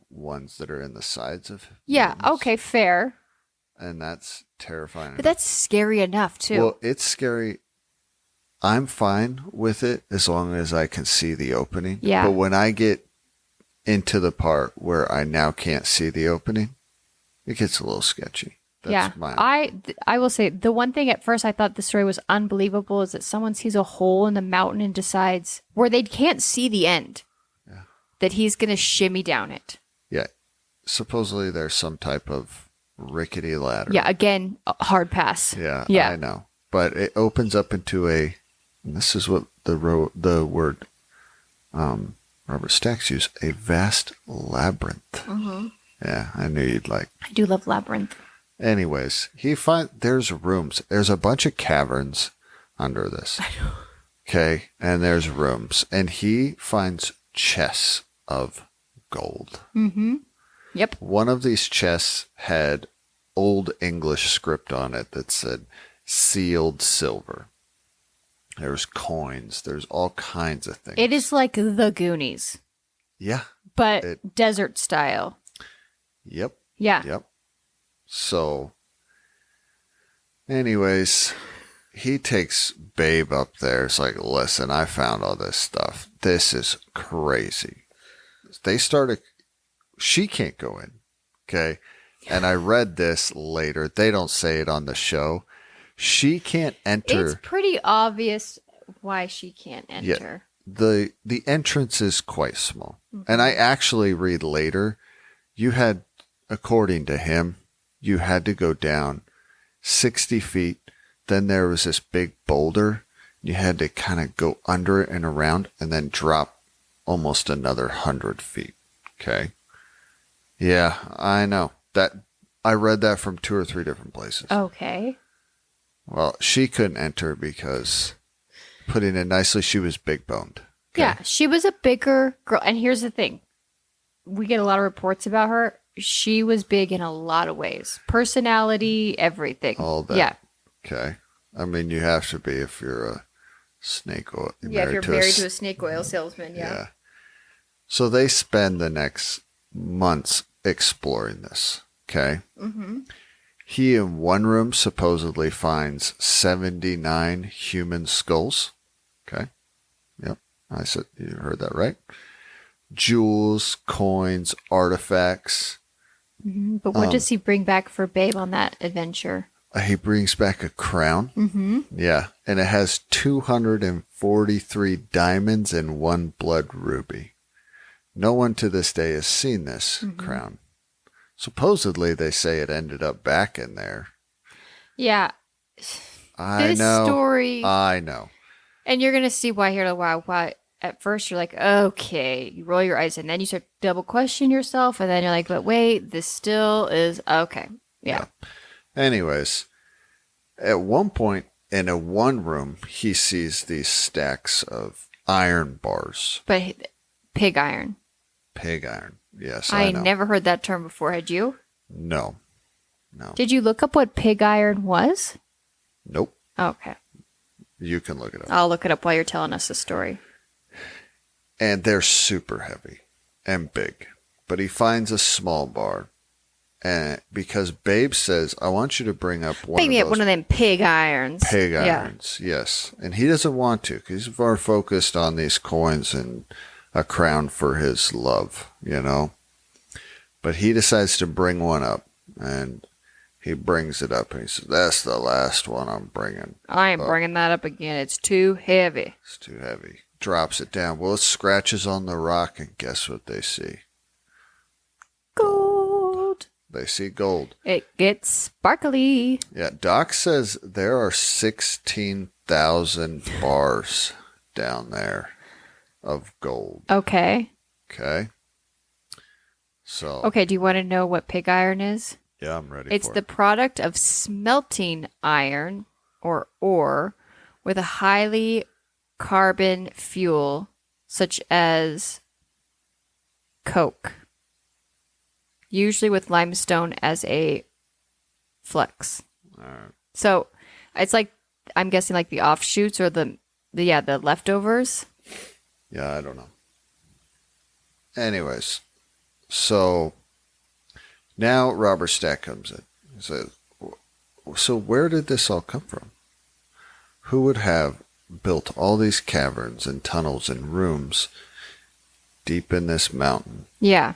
ones that are in the sides of yeah, mountains, okay, fair. And that's terrifying. But that's scary enough, too. Well, it's scary. I'm fine with it as long as I can see the opening. Yeah. But when I get into the part where I now can't see the opening, it gets a little sketchy. That's I will say the one thing at first I thought the story was unbelievable is that someone sees a hole in the mountain and decides where they can't see the end. Yeah. That he's going to shimmy down it. Yeah. Supposedly there's some type of rickety ladder. Yeah, again, a hard pass. Yeah, yeah, I know. But it opens up into and this is what the word Robert Stack's used, a vast labyrinth. Mm-hmm. Yeah, I knew you'd like. I do love labyrinth. Anyways, there's rooms. There's a bunch of caverns under this. I know. Okay, and there's rooms. And he finds chests of gold. Mm-hmm. Yep. One of these chests had Old English script on it that said sealed silver. There's coins. There's all kinds of things. It is like the Goonies. Yeah. But desert style. Yep. Yeah. Yep. So, anyways, he takes Babe up there. It's like, listen, I found all this stuff. This is crazy. She can't go in. Okay. And I read this later. They don't say it on the show. She can't enter. It's pretty obvious why she can't enter. Yeah, the entrance is quite small. Mm-hmm. And I actually read later, you had, according to him, you had to go down 60 feet. Then there was this big boulder. You had to kind of go under it and around and then drop almost another 100 feet. Okay. Yeah, I know. That I read that from 2 or 3 different places. Okay. Well, she couldn't enter because, putting it nicely, she was big boned. Okay? Yeah, she was a bigger girl. And here's the thing. We get a lot of reports about her. She was big in a lot of ways. Personality, everything. All that. Yeah. Okay. I mean, you have to be if you're a snake oil. Yeah, if you're married to a snake oil salesman, yeah. So they spend the next months exploring this. Okay. Mm-hmm. He, in one room, supposedly finds 79 human skulls. Okay. Yep. I said, you heard that right. Jewels, coins, artifacts. Mm-hmm. But what does he bring back for Babe on that adventure? He brings back a crown. Mm-hmm. Yeah. And it has 243 diamonds and 1 blood ruby. No one to this day has seen this crown. Supposedly, they say it ended up back in there. Yeah. I know. And you're going to see why here in a while. Why at first you're like, okay, you roll your eyes, and then you start double question yourself, and then you're like, but wait, this still is okay. Yeah. Anyways, at one point in a one room, he sees these stacks of iron bars. But pig iron. Pig iron. Yes, I know. never heard that term before. Had you? No. Did you look up what pig iron was? Nope. Okay. You can look it up. I'll look it up while you're telling us the story. And they're super heavy and big. But he finds a small bar. And because Babe says, I want you to bring up one of them pig irons. Pig irons, yes. And he doesn't want to because he's more focused on these coins and a crown for his love, you know. But he decides to bring one up, and he brings it up, and he says, that's the last one I'm bringing. I ain't bringing that up again. It's too heavy. It's too heavy. Drops it down. Well, it scratches on the rock, and guess what they see? Gold. They see gold. It gets sparkly. Yeah, Doc says there are 16,000 bars down there of gold. Okay. Okay. So. Okay, do you want to know what pig iron is? Yeah, I'm ready It's the product of smelting iron or ore with a highly carbon fuel such as coke. Usually with limestone as a flux. All right. So it's like, I'm guessing like the offshoots or the leftovers. Yeah, I don't know. Anyways, so now Robert Stack comes in. He says, so where did this all come from? Who would have built all these caverns and tunnels and rooms deep in this mountain? Yeah.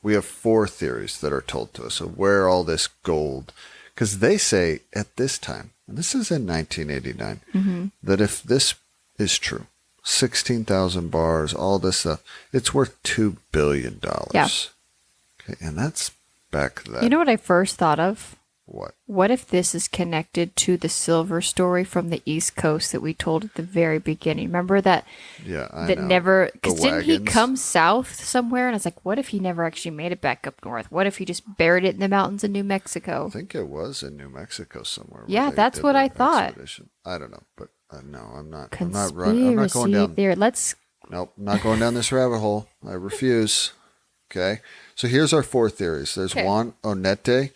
We have 4 theories that are told to us of where all this gold, because they say at this time, and this is in 1989, that if this is true, 16,000 bars, all this stuff, it's worth $2 billion. Yeah. Okay, and that's back then. You know what I first thought of? What? What if this is connected to the silver story from the East Coast that we told at the very beginning? Remember that? Yeah, I that know. never, because didn't he wagons. come south somewhere? And I was like, what if he never actually made it back up north? What if he just buried it in the mountains in New Mexico? I think it was in New Mexico somewhere. Yeah, that's what I thought. Expedition. I don't know, but no, I'm not. Conspiracy I'm not going down theory. Nope, I'm not going down this rabbit hole. I refuse. Okay, so here's our 4 theories. There's Juan Onete.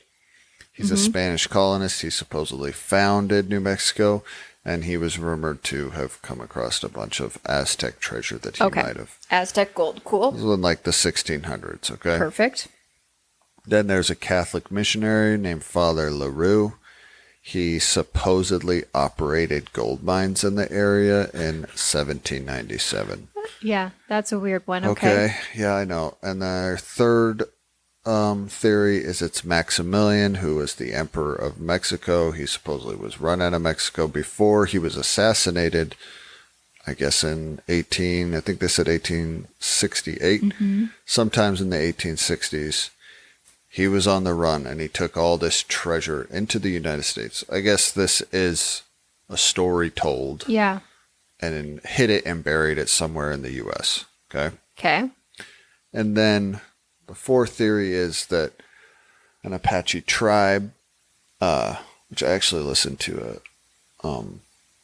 He's a Spanish colonist. He supposedly founded New Mexico, and he was rumored to have come across a bunch of Aztec treasure that he might have. Aztec gold, cool. This was in like the 1600s, okay? Perfect. Then there's a Catholic missionary named Father LaRue. He supposedly operated gold mines in the area in 1797. Yeah, that's a weird one. Okay, yeah, I know. And their third theory is it's Maximilian, who was the emperor of Mexico. He supposedly was run out of Mexico before he was assassinated, I guess I think they said 1868. Sometimes in the 1860s, He was on the run, and he took all this treasure into the United States. I guess this is a story told. Yeah. And then hid it and buried it somewhere in the U.S. Okay? Okay. And then the fourth theory is that an Apache tribe, which I actually listened to a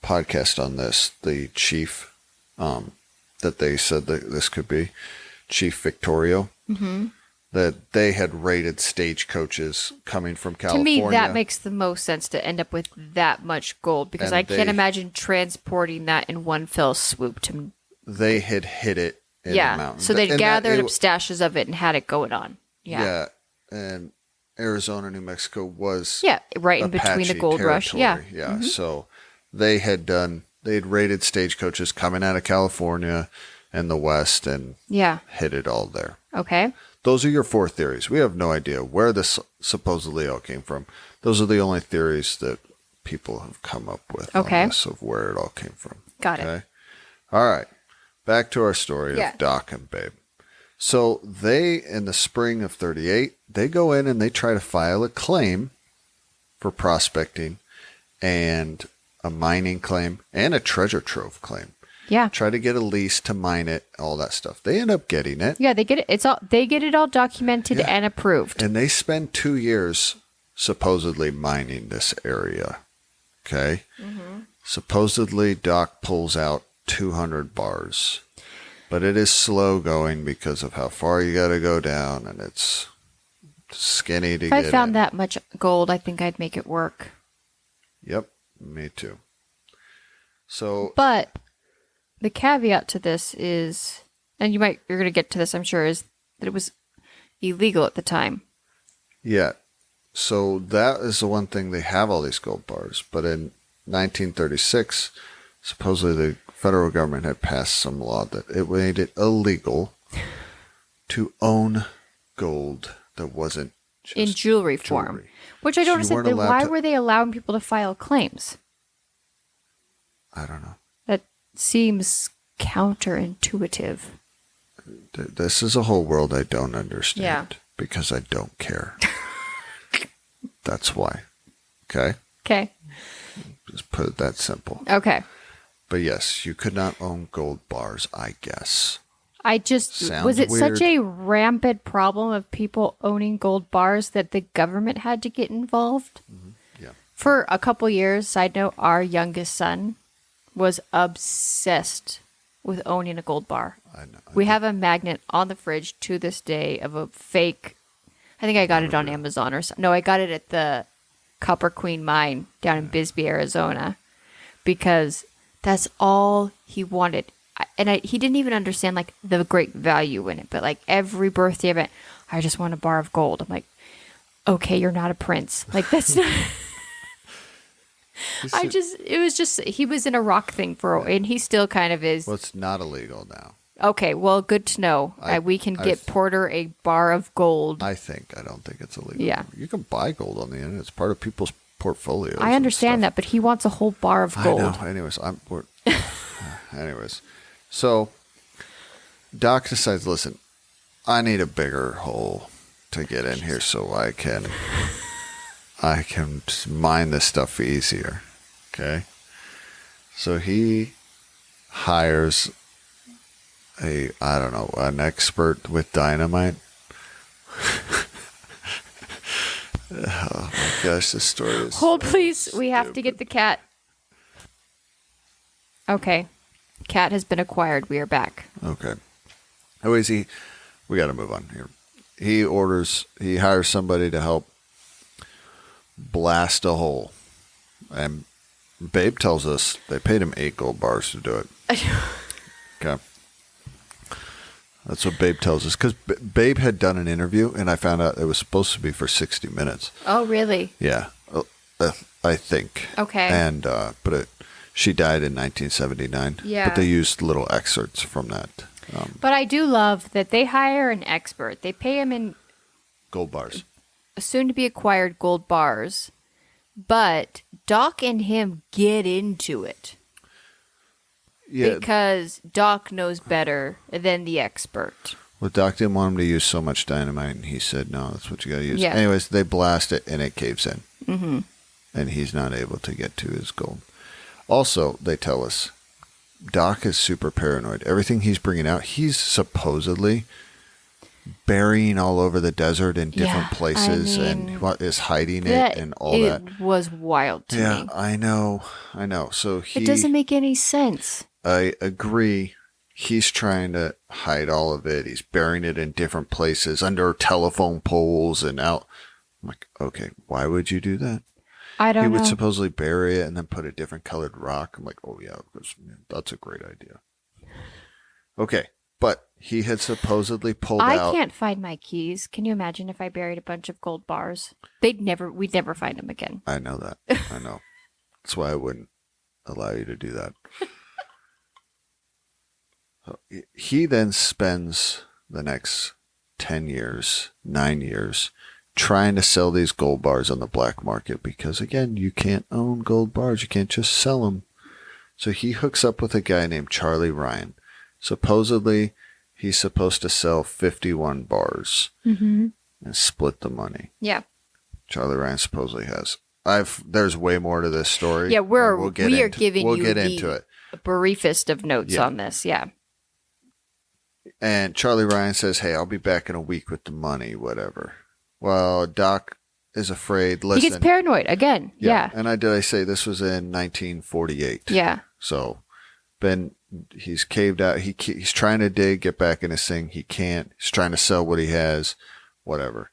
podcast on this, the chief that they said that this could be, Chief Victorio, that they had raided stagecoaches coming from California. To me, that makes the most sense to end up with that much gold, because I can't imagine transporting that in one fell swoop. They had hid it in the mountains. So they'd gathered up stashes of it and had it going on. Yeah. And Arizona, New Mexico was right in Apache between the gold rush. Yeah. So they'd raided stagecoaches coming out of California and the West and hid it all there. Okay. Those are your four theories. We have no idea where this supposedly all came from. Those are the only theories that people have come up with on this of where it all came from. Got it. All right. Back to our story of Doc and Babe. So they, in the spring of 38, they go in and they try to file a claim for prospecting and a mining claim and a treasure trove claim. Yeah. Try to get a lease to mine it, all that stuff. They end up getting it. Yeah, they get it. They get it all documented and approved. And they spend 2 years supposedly mining this area. Okay. Supposedly Doc pulls out 200 bars, but it is slow going because of how far you got to go down, and it's skinny to get in. If I found that much gold, I think I'd make it work. Yep, me too. So, but the caveat to this is, and you're going to get to this, I'm sure, is that it was illegal at the time. Yeah. So that is the one thing. They have all these gold bars, but in 1936, supposedly the federal government had passed some law that it made it illegal to own gold that wasn't just in jewelry form. Which I don't understand. Then why were they allowing people to file claims? I don't know. That seems counterintuitive. This is a whole world I don't understand because I don't care. That's why. Okay? Okay. Just put it that simple. Okay. But yes, you could not own gold bars, I guess. Was it such a rampant problem of people owning gold bars that the government had to get involved? Yeah. For a couple years, side note, our youngest son was obsessed with owning a gold bar. I know. We have a magnet on the fridge to this day of a fake. I think I got it on Amazon or something. No, I got it at the Copper Queen mine down in Bisbee, Arizona, because that's all he wanted. And he didn't even understand like the great value in it, but like every birthday event, I just want a bar of gold. I'm like, okay, you're not a prince. Like that's not. It was just, he was in a rock thing and he still kind of is. Well, it's not illegal now. Okay, well, good to know. We can get Porter a bar of gold. I don't think it's illegal. Yeah. You can buy gold on the internet. It's part of people's portfolios. I understand that, but he wants a whole bar of gold. I know. Anyways, so Doc decides, listen, I need a bigger hole to get in here so I can mine this stuff easier. Okay. So he hires an expert with dynamite. Oh my gosh, this story is. Hold, please. We have to get the cat. Okay. Cat has been acquired. We are back. Okay. Anyways, we got to move on here. He hires somebody to help blast a hole. And Babe tells us they paid him 8 gold bars to do it. Okay. That's what Babe tells us. Because Babe had done an interview, and I found out it was supposed to be for 60 minutes. Oh, really? Yeah. I think. Okay. And, she died in 1979. Yeah. But they used little excerpts from that. But I do love that they hire an expert. They pay him in gold bars. Soon to be acquired gold bars. But Doc and him get into it. Yeah. Because Doc knows better than the expert. Well, Doc didn't want him to use so much dynamite, and he said, no, that's what you got to use. Yeah. Anyways, they blast it, and it caves in. Mm-hmm. And he's not able to get to his gold. Also, they tell us, Doc is super paranoid. Everything he's bringing out, he's supposedly burying all over the desert in different places and is hiding it and all that. It was wild to me. Yeah, I know. So it doesn't make any sense. I agree. He's trying to hide all of it. He's burying it in different places, under telephone poles and out. I'm like, okay, why would you do that? I don't know. He would supposedly bury it and then put a different colored rock. I'm like, oh yeah, that's a great idea. Okay, but he had supposedly pulled out. I can't find my keys. Can you imagine if I buried a bunch of gold bars? We'd never find them again. I know that. I know. That's why I wouldn't allow you to do that. So he then spends the next 10 years, 9 years, trying to sell these gold bars on the black market because, again, you can't own gold bars. You can't just sell them. So he hooks up with a guy named Charlie Ryan. Supposedly, he's supposed to sell 51 bars and split the money. Yeah. Charlie Ryan supposedly has. There's way more to this story. Yeah, we are giving you into it. Briefest of notes on this. Yeah. And Charlie Ryan says, hey, I'll be back in a week with the money, whatever. Well, Doc is afraid. Listen, he gets paranoid again. Yeah. And I say this was in 1948. Yeah. So he's caved out. He's trying to get back in his thing. He can't. He's trying to sell what he has, whatever.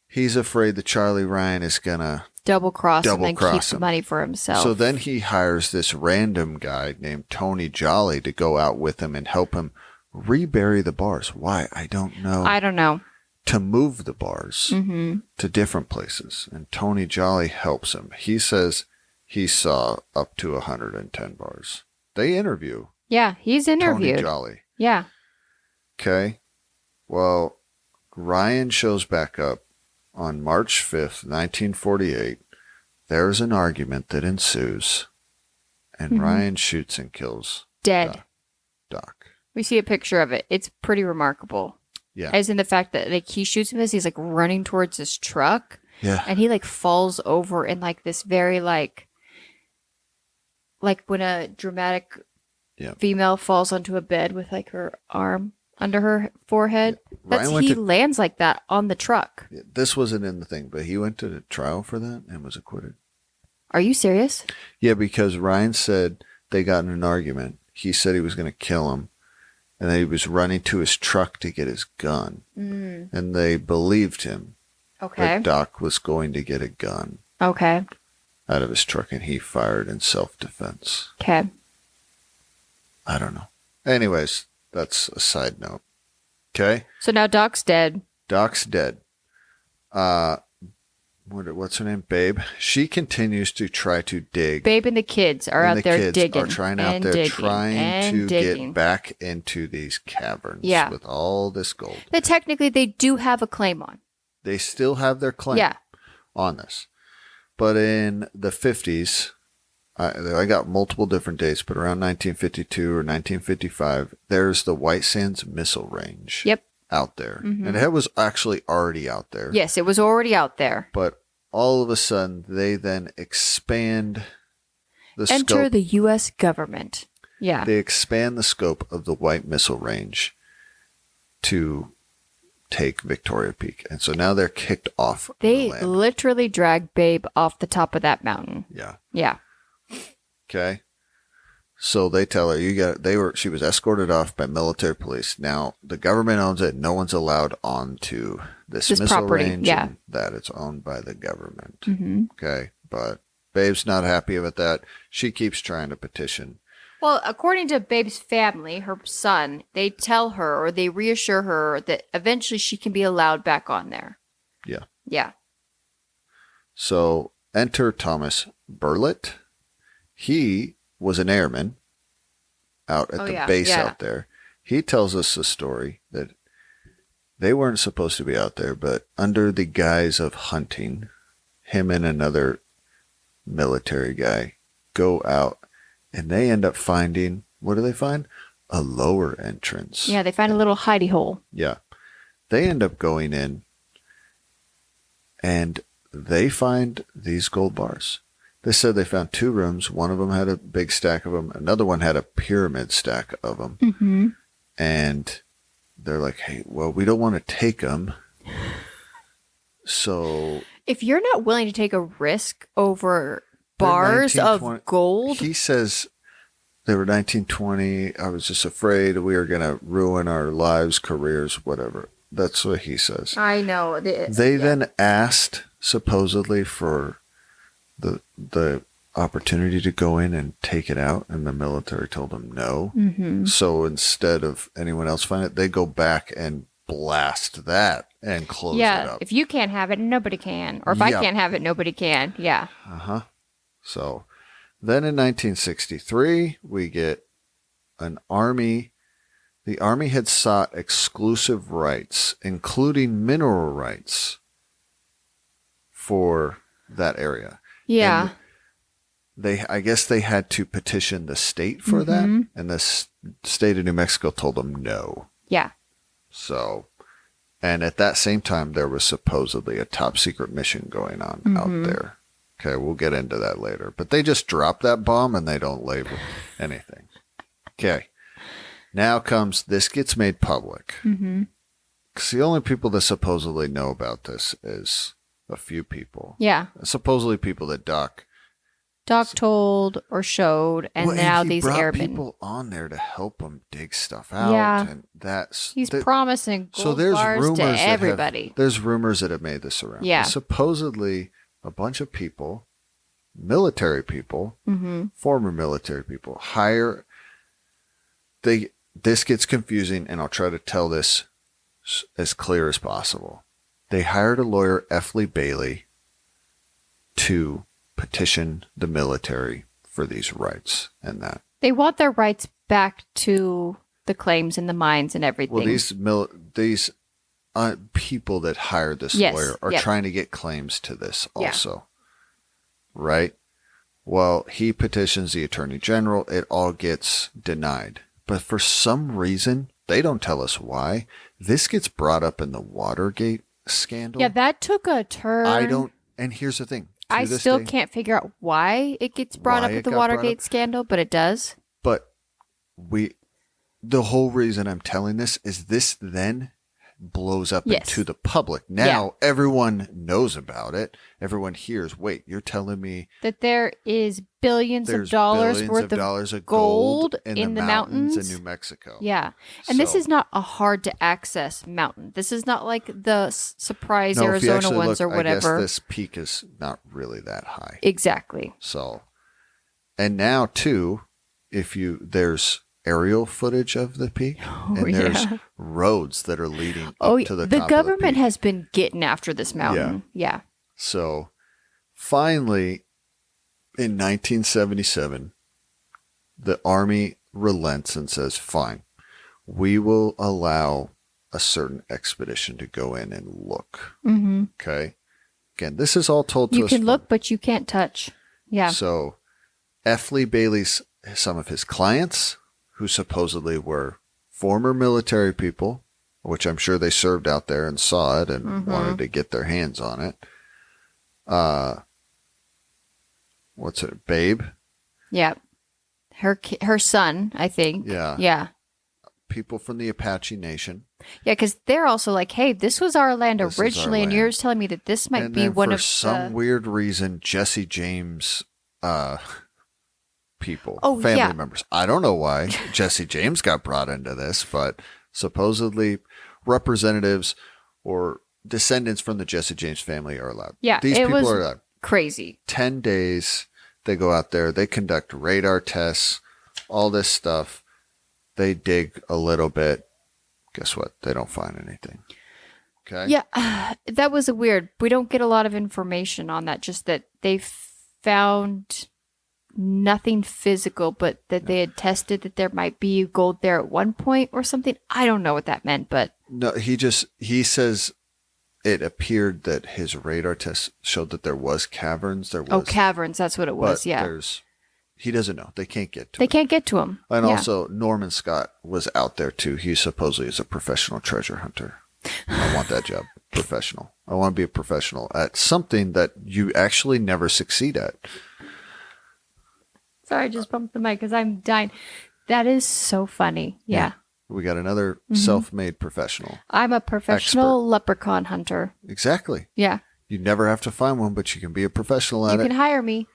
He's afraid that Charlie Ryan is going to double cross him and keep the money for himself. So then he hires this random guy named Tony Jolly to go out with him and help him rebury the bars. Why? I don't know. To move the bars to different places. And Tony Jolly helps him. He says he saw up to 110 bars. They interview. Yeah, he's interviewed. Tony Jolly. Yeah. Okay. Well, Ryan shows back up on March 5th, 1948. There's an argument that ensues. And Ryan shoots and kills Doc. We see a picture of it. It's pretty remarkable. Yeah. As in the fact that he shoots him as he's running towards his truck. Yeah. And he falls over in this very like when a dramatic female falls onto a bed with her arm under her forehead. Yeah. He lands like that on the truck. This wasn't in the thing, but he went to the trial for that and was acquitted. Are you serious? Yeah, because Ryan said they got in an argument. He said he was going to kill him. And then he was running to his truck to get his gun. And they believed him. Okay. That Doc was going to get a gun. Okay. Out of his truck, and he fired in self-defense. Okay. I don't know. Anyways, that's a side note. Okay? So now Doc's dead. Doc's dead. What's her name? Babe. She continues to try to dig. Babe and the kids are out there digging. Are trying to get back into these caverns with all this gold. That technically they do have a claim on. They still have their claim on this. But in the 50s, I got multiple different dates, but around 1952 or 1955, there's the White Sands Missile Range. Yep. Out there. And it was actually already out there. Yes, it was already out there. But all of a sudden, they then expand the scope. Enter the U.S. government. Yeah. They expand the scope of the White Missile Range to take Victoria Peak. And so now they're kicked off They the land. Literally drag Babe off the top of that mountain. Yeah. Yeah. Okay. So they tell her she was escorted off by military police. Now the government owns it. No one's allowed onto this missile property, range. yeah. And that it's owned by the government. Mm-hmm. Okay. But Babe's not happy with that. She keeps trying to petition. Well, according to Babe's family, her son, they tell her or they reassure her that eventually she can be allowed back on there. Yeah. Yeah. So enter Thomas Burlett. He was an airman out at the base out there. He tells us a story that they weren't supposed to be out there, but under the guise of hunting, him and another military guy go out and they end up finding, what do they find? a lower entrance. Yeah, they find a little hidey hole. Yeah. They end up going in and they find these gold bars. They said they found 2 rooms. One of them had a big stack of them. Another one had a pyramid stack of them. Mm-hmm. And they're like, hey, well, we don't want to take them. So if you're not willing to take a risk over bars of gold. He says they were 1920. I was just afraid we were going to ruin our lives, careers, whatever. That's what he says. I know. They then asked, supposedly, for the opportunity to go in and take it out, and the military told them no. Mm-hmm. So instead of anyone else find it, they go back and blast that and close it up. Yeah, if you can't have it, nobody can. Or if I can't have it, nobody can. Yeah. Uh-huh. So then in 1963, we get an army. The army had sought exclusive rights, including mineral rights, for that area. Yeah. And I guess they had to petition the state for that, and the state of New Mexico told them no. Yeah. So, and at that same time, there was supposedly a top secret mission going on out there. Okay, we'll get into that later. But they just dropped that bomb and they don't label anything. Okay. Now comes, this gets made public. Because the only people that supposedly know about this is a few people. Yeah. Supposedly people that Doc told or showed, and now he these brought airmen. people on there to help them dig stuff out. Yeah. And that's... He's promising gold there's bars rumors to everybody. There's rumors that have made this around. Yeah. Supposedly, a bunch of people, military people, former military people, this gets confusing, and I'll try to tell this as clear as possible. They hired a lawyer, F. Lee Bailey, to petition the military for these rights and that. They want their rights back to the claims and the mines and everything. Well, these people that hired this lawyer are trying to get claims to this also. Right? Well, he petitions the attorney general. It all gets denied. But for some reason, they don't tell us why, this gets brought up in the Watergate scandal. Yeah, that took a turn. And here's the thing. I still can't figure out why it gets brought up with the Watergate scandal, but it does. But the whole reason I'm telling this is this then blows up into the public. Now everyone knows about it. Everyone hears, wait, you're telling me that there is billions of dollars worth of gold in the mountains in New Mexico. Yeah. And this is not a hard to access mountain. This is not like the Surprise Arizona ones or whatever. I guess this peak is not really that high. Exactly. So, and now too, there's aerial footage of the peak, and there's roads that are leading up to the top the government of the peak. has been getting after this mountain. Yeah. So finally, in 1977, the Army relents and says, fine, we will allow a certain expedition to go in and look. Okay. Again, this is all told to us. You can look, but you can't touch. Yeah. So F. Lee Bailey's, some of his clients, who supposedly were former military people, which I'm sure they served out there and saw it and wanted to get their hands on it. What's it, Babe? Yeah. Her son, I think. Yeah. Yeah. People from the Apache Nation. Yeah, because they're also like, hey, this was our land originally, and you're telling me that this might be one of the... for some weird reason, Jesse James... people, family members. I don't know why Jesse James got brought into this, but supposedly representatives or descendants from the Jesse James family are allowed. Yeah, these people are allowed. Crazy. 10 days, they go out there, they conduct radar tests, all this stuff. They dig a little bit. Guess what? They don't find anything. Okay. Yeah, that was weird. We don't get a lot of information on that, just that they found nothing physical, but that they had tested that there might be gold there at one point or something. I don't know what that meant, but no, he says it appeared that his radar test showed that there was caverns. There was caverns. That's what it was. Yeah, He doesn't know. They can't get to They him. can't get to him. And Yeah. also, Norman Scott was out there too. He supposedly is a professional treasure hunter. I want that job. Professional. I want to be a professional at something that you actually never succeed at. Sorry, I just bumped the mic because I'm dying. That is so funny. Yeah. We got another self-made professional. I'm a professional leprechaun hunter. Exactly. Yeah. You never have to find one, but you can be a professional at You it. can hire me.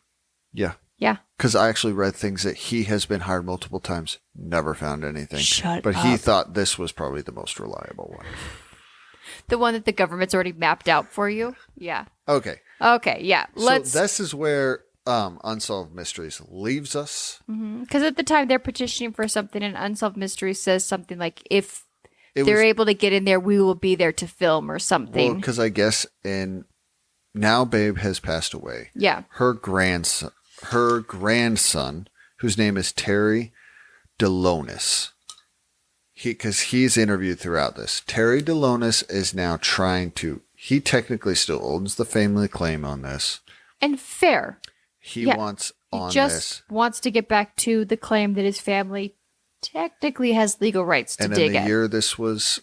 Yeah. Yeah. Because I actually read things that he has been hired multiple times, never found anything. Shut but up. he thought this was probably the most reliable one. The one that the government's already mapped out for you? Yeah. Okay. Okay, yeah. So this is where Unsolved Mysteries leaves us. Because at the time they're petitioning for something, and Unsolved Mysteries says something like, if It they're was- able to get in there, we will be there to film or Well, something. because I guess now Babe has passed away. Yeah. Her grandson, whose name is Terry DeLonis, because he's interviewed throughout this. Terry DeLonis is now trying to. He technically still owns the family claim on this. And fair. He Yeah. wants He on just this. wants to get back to the claim that his family technically has legal rights to And in dig the at. year this was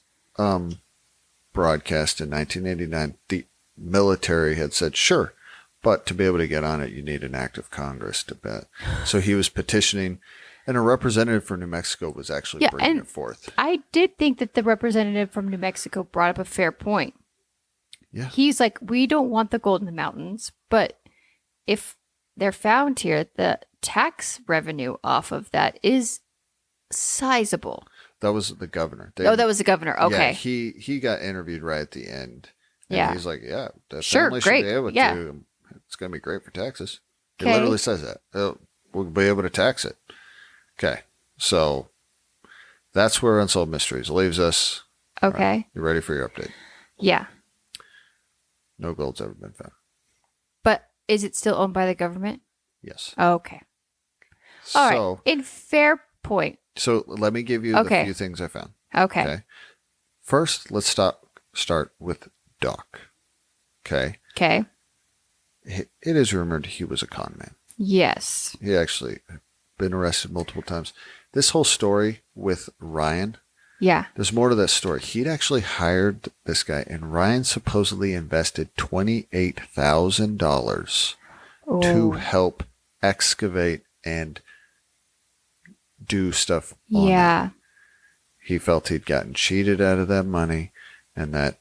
broadcast in 1989, the military had said, sure, but to be able to get on it, you need an act of Congress to bet. So he was petitioning, and a representative from New Mexico was actually bringing it forth. I did think that the representative from New Mexico brought up a fair point. Yeah. He's like, we don't want the gold in the mountains, but if they're found here, the tax revenue off of that is sizable. That was the governor. That was the governor. Okay. Yeah, he got interviewed right at the end. And Yeah. he's like, yeah, the Sure, family great. should be able Yeah. to. It's going to be great for taxes. He Okay. literally says that. We'll be able to tax it. Okay. So that's where Unsolved Mysteries leaves us. Okay. All right, you ready for your update? Yeah. No gold's ever been found. But is it still owned by the government? Yes. Okay. All so, right. In fair point. So let me give you Okay. the few things I found. Okay. First, let's start with Doc. Okay. Okay. It is rumored he was a con man. Yes. He actually been arrested multiple times. This whole story with Ryan, Yeah. there's more to that story. He'd actually hired this guy, and Ryan supposedly invested $28,000 to help excavate and do stuff on it. Yeah. He felt he'd gotten cheated out of that money, and that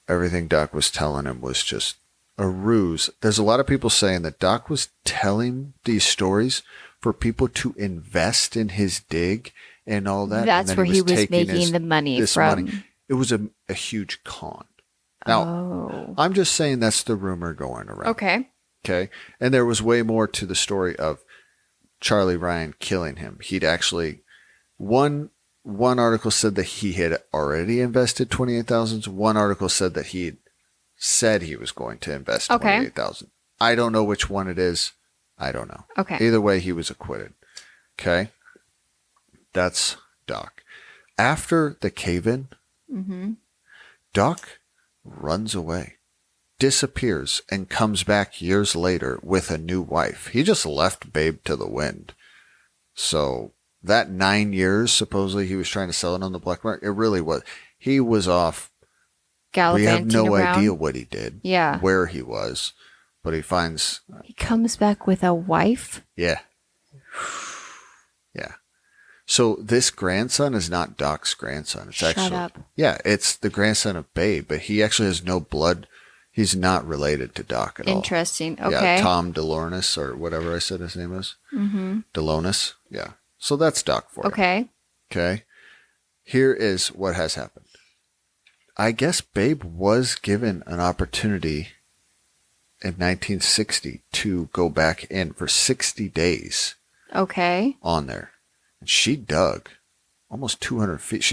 everything Doc was telling him was just a ruse. There's a lot of people saying that Doc was telling these stories for people to invest in his dig and all that. That's and then where he was taking making the money this from. money. It was a huge con. Now, Oh. I'm just saying that's the rumor going around. Okay. Okay. And there was way more to the story of Charlie Ryan killing him. He'd actually, one article said that he had already invested 28,000. One article said that he said he was going to invest 28,000. I don't know which one it is. I don't know. Okay. Either way, he was acquitted. Okay. That's Doc. After the cave-in, Doc runs away, disappears, and comes back years later with a new wife. He just left Babe to the wind. So that 9 years, supposedly he was trying to sell it on the black market, it really was. He was off. We have Gallivanting no around. idea what he did, Yeah. where he was, but he finds, He comes back with a wife? yeah. Yeah. So this grandson is not Doc's grandson. It's Shut actually, up. yeah, it's the grandson of Babe, but he actually has no blood. He's not related to Doc at all. Interesting. Yeah, Okay. Tom DeLornis, or whatever I said his name is. Mm-hmm. DeLonis. Yeah. So that's Doc for you. Okay. Okay. Here is what has happened. I guess Babe was given an opportunity in 1960 to go back in for 60 days Okay. on there. And she dug almost 200 feet.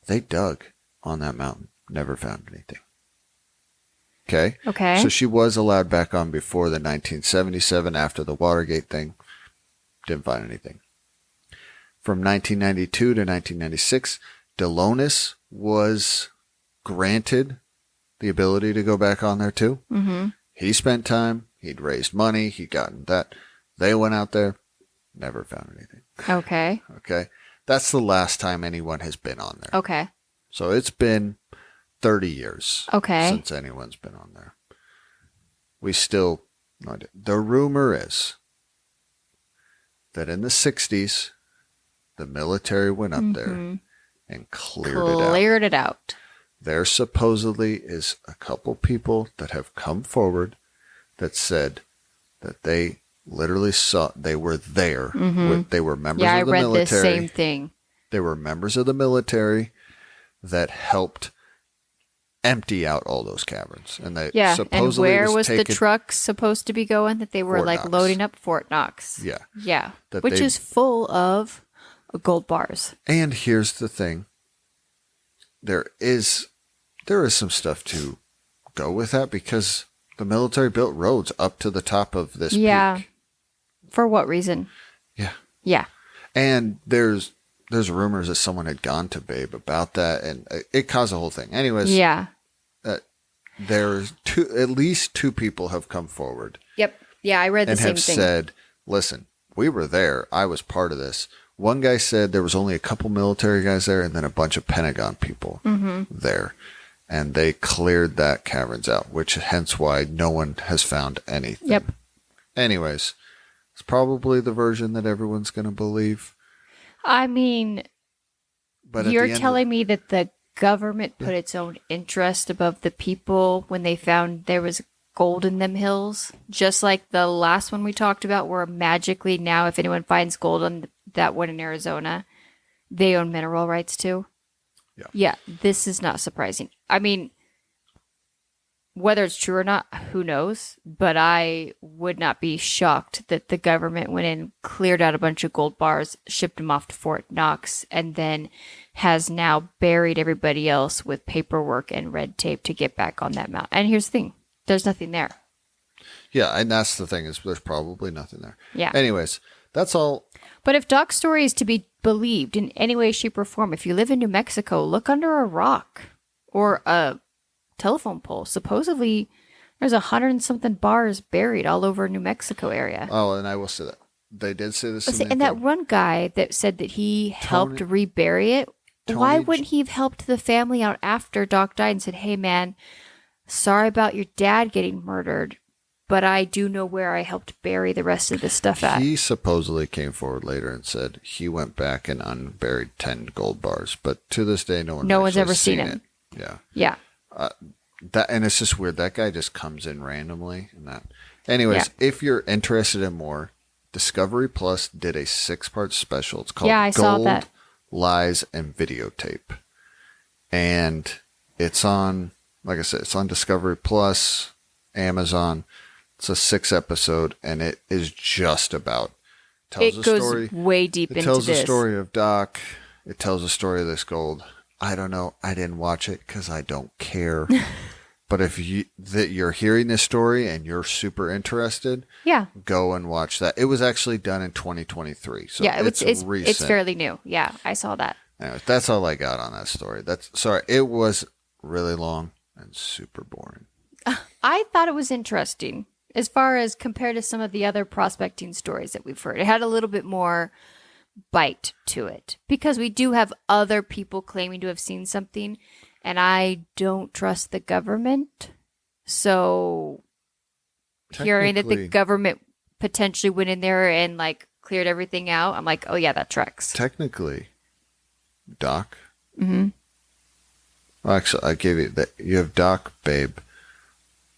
They dug on that mountain. Never found anything. Okay. Okay. So she was allowed back on before the 1977, after the Watergate thing. Didn't find anything. From 1992 to 1996, DeLonis was granted the ability to go back on there too. Mm-hmm. He spent time. He'd raised money. He'd gotten that They went out there, never found anything. Okay. Okay. That's the last time anyone has been on there. Okay. So it's been 30 years since anyone's been on there. We still, the rumor is that in the 60s, the military went up there and cleared it out. There supposedly is a couple people that have come forward that said that they literally they were there. They were members of the military. Yeah, I read this same thing. They were members of the military that helped empty out all those caverns. And they supposedly and where was the truck supposed to be going that they were Fort like Knox. loading up? Fort Knox. Yeah. Yeah. Which is full of gold bars. And here's the thing. There is some stuff to go with that because the military built roads up to the top of this peak. For what reason? Yeah. Yeah. And there's rumors that someone had gone to Babe about that, and it caused a whole thing. Anyways. Yeah. There's at least two people have come forward. Yep. Yeah, I read the same thing. And have said, listen, we were there. I was part of this. One guy said there was only a couple military guys there and then a bunch of Pentagon people there. And they cleared that caverns out, which hence why no one has found anything. Yep. Anyways, it's probably the version that everyone's going to believe. I mean, but you're telling me that the government put its own interest above the people when they found there was gold in them hills? Just like the last one we talked about, where magically now if anyone finds gold on that one in Arizona, they own mineral rights too? Yeah, this is not surprising. I mean, whether it's true or not, who knows? But I would not be shocked that the government went in, cleared out a bunch of gold bars, shipped them off to Fort Knox, and then has now buried everybody else with paperwork and red tape to get back on that mountain. And here's the thing. There's nothing there. Yeah, and that's the thing, is there's probably nothing there. Yeah. Anyways, that's all. But if Doc's story is to be believed in any way, shape, or form, if you live in New Mexico, look under a rock or a telephone pole. Supposedly, there's 100 and something bars buried all over New Mexico area. Oh, and I will say that. They did say this. And that one guy that said that he helped rebury it, why wouldn't he have helped the family out after Doc died and said, hey, man, sorry about your dad getting murdered, but I do know where I helped bury the rest of the stuff at. He supposedly came forward later and said he went back and unburied 10 gold bars, but to this day, no one's ever seen it. Yeah. Yeah. And it's just weird. That guy just comes in randomly. And that. Anyways, if you're interested in more, Discovery Plus did a 6-part special. It's called I saw that. Lies, and Videotape. And it's on, like I said, it's on Discovery Plus, Amazon. It's a 6-episode, and it is just about, it goes way deep into this. It tells the story of Doc. It tells the story of this gold. I don't know. I didn't watch it because I don't care. But if you're hearing this story and you're super interested, go and watch that. It was actually done in 2023, so it's recent. It's fairly new. Yeah, I saw that. Anyways, that's all I got on that story. It was really long and super boring. I thought it was interesting as far as compared to some of the other prospecting stories that we've heard. It had a little bit more bite to it because we do have other people claiming to have seen something. And I don't trust the government. So hearing that the government potentially went in there and like cleared everything out, I'm like, oh yeah, that tracks. Technically, Doc. Mm-hmm. Well, actually, I gave you that. You have Doc, Babe,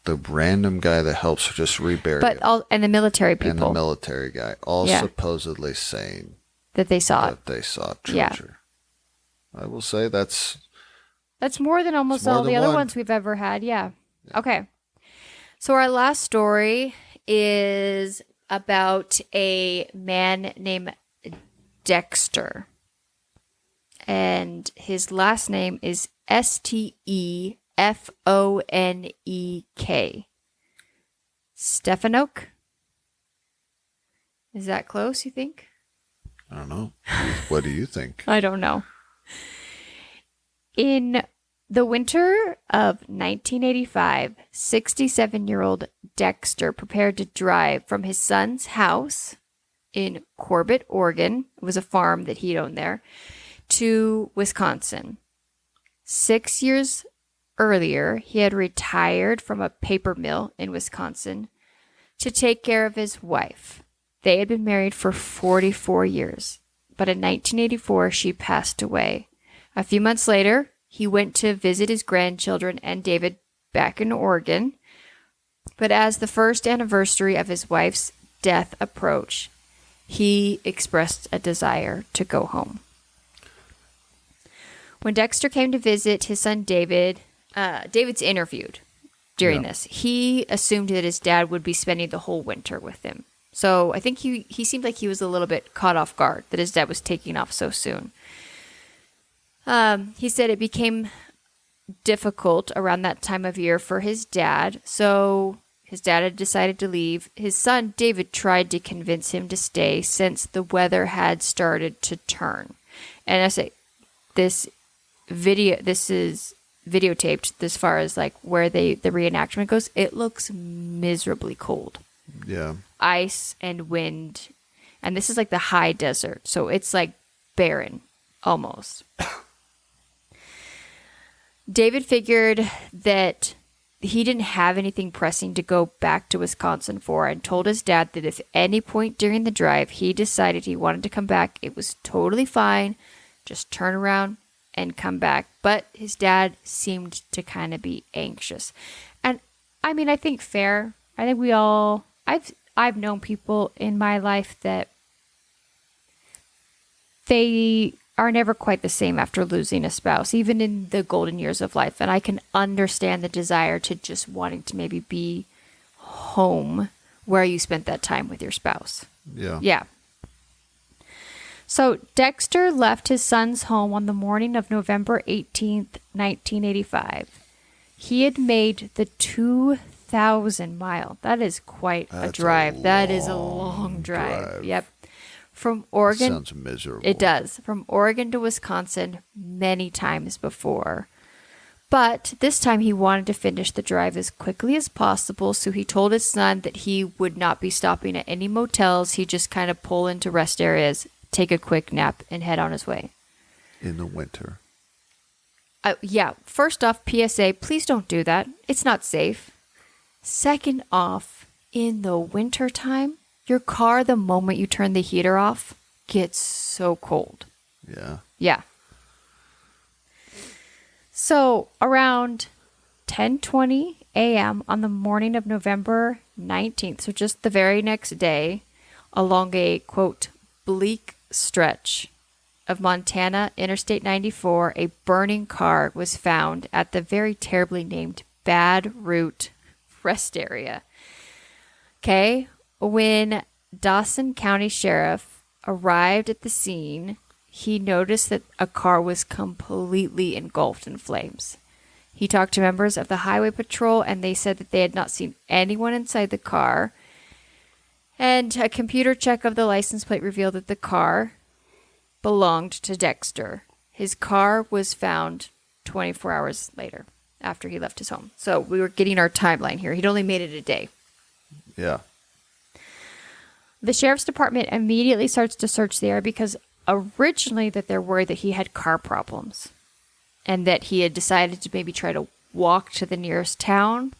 the random guy that helps just rebury it. And the military people. And the military guy, all supposedly saying that they saw it. That they saw treasure. Yeah. I will say that's more than almost all the other ones we've ever had. Yeah. Okay. So our last story is about a man named Dexter. And his last name is Stefonek. Stefonek? Is that close, you think? I don't know. What do you think? I don't know. In The winter of 1985, 67-year-old Dexter prepared to drive from his son's house in Corbett, Oregon. It was a farm that he'd owned there, to Wisconsin. 6 years earlier, he had retired from a paper mill in Wisconsin to take care of his wife. They had been married for 44 years, but in 1984, she passed away. A few months later, he went to visit his grandchildren and David back in Oregon. But as the first anniversary of his wife's death approached, he expressed a desire to go home. When Dexter came to visit his son David, David's interviewed during this. He assumed that his dad would be spending the whole winter with him. So I think he seemed like he was a little bit caught off guard that his dad was taking off so soon. He said it became difficult around that time of year for his dad, so his dad had decided to leave. His son, David, tried to convince him to stay since the weather had started to turn. And I say, this is videotaped as far as like where the reenactment goes. It looks miserably cold. Yeah. Ice and wind. And this is like the high desert, so it's like barren almost. David figured that he didn't have anything pressing to go back to Wisconsin for and told his dad that if any point during the drive he decided he wanted to come back, it was totally fine. Just turn around and come back. But his dad seemed to kind of be anxious. And I mean, I think fair. I think we all, I've known people in my life that they are never quite the same after losing a spouse, even in the golden years of life. And I can understand the desire to just wanting to maybe be home where you spent that time with your spouse. Yeah. Yeah. So Dexter left his son's home on the morning of November 18th, 1985. He had made the 2,000 mile. That is quite a drive. That is a long drive. Yep. From Oregon. Sounds miserable. It does. From Oregon to Wisconsin many times before. But this time he wanted to finish the drive as quickly as possible, so he told his son that he would not be stopping at any motels. He'd just kind of pull into rest areas, take a quick nap, and head on his way. In the winter. Yeah. First off, PSA, please don't do that. It's not safe. Second off, in the winter time, your car, the moment you turn the heater off, gets so cold. Yeah. Yeah. So around 10:20 a.m. on the morning of November 19th, so just the very next day, along a, quote, bleak stretch of Montana Interstate 94, a burning car was found at the very terribly named Bad Root Rest Area. Okay? When Dawson County Sheriff arrived at the scene, he noticed that a car was completely engulfed in flames. He talked to members of the Highway Patrol, and they said that they had not seen anyone inside the car. And a computer check of the license plate revealed that the car belonged to Dexter. His car was found 24 hours later after he left his home. So we were getting our timeline here. He'd only made it a day. Yeah. The sheriff's department immediately starts to search the area because originally that they're worried that he had car problems and that he had decided to maybe try to walk to the nearest town.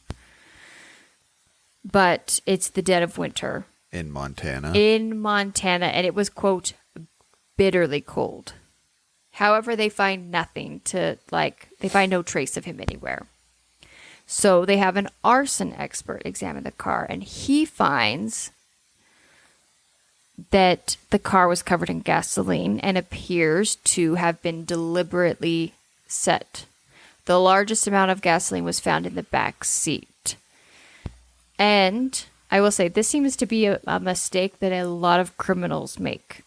But it's the dead of winter. In Montana. And it was, quote, bitterly cold. However, they find nothing they find no trace of him anywhere. So they have an arson expert examine the car, and he finds that the car was covered in gasoline and appears to have been deliberately set. The largest amount of gasoline was found in the back seat. And I will say, this seems to be a mistake that a lot of criminals make.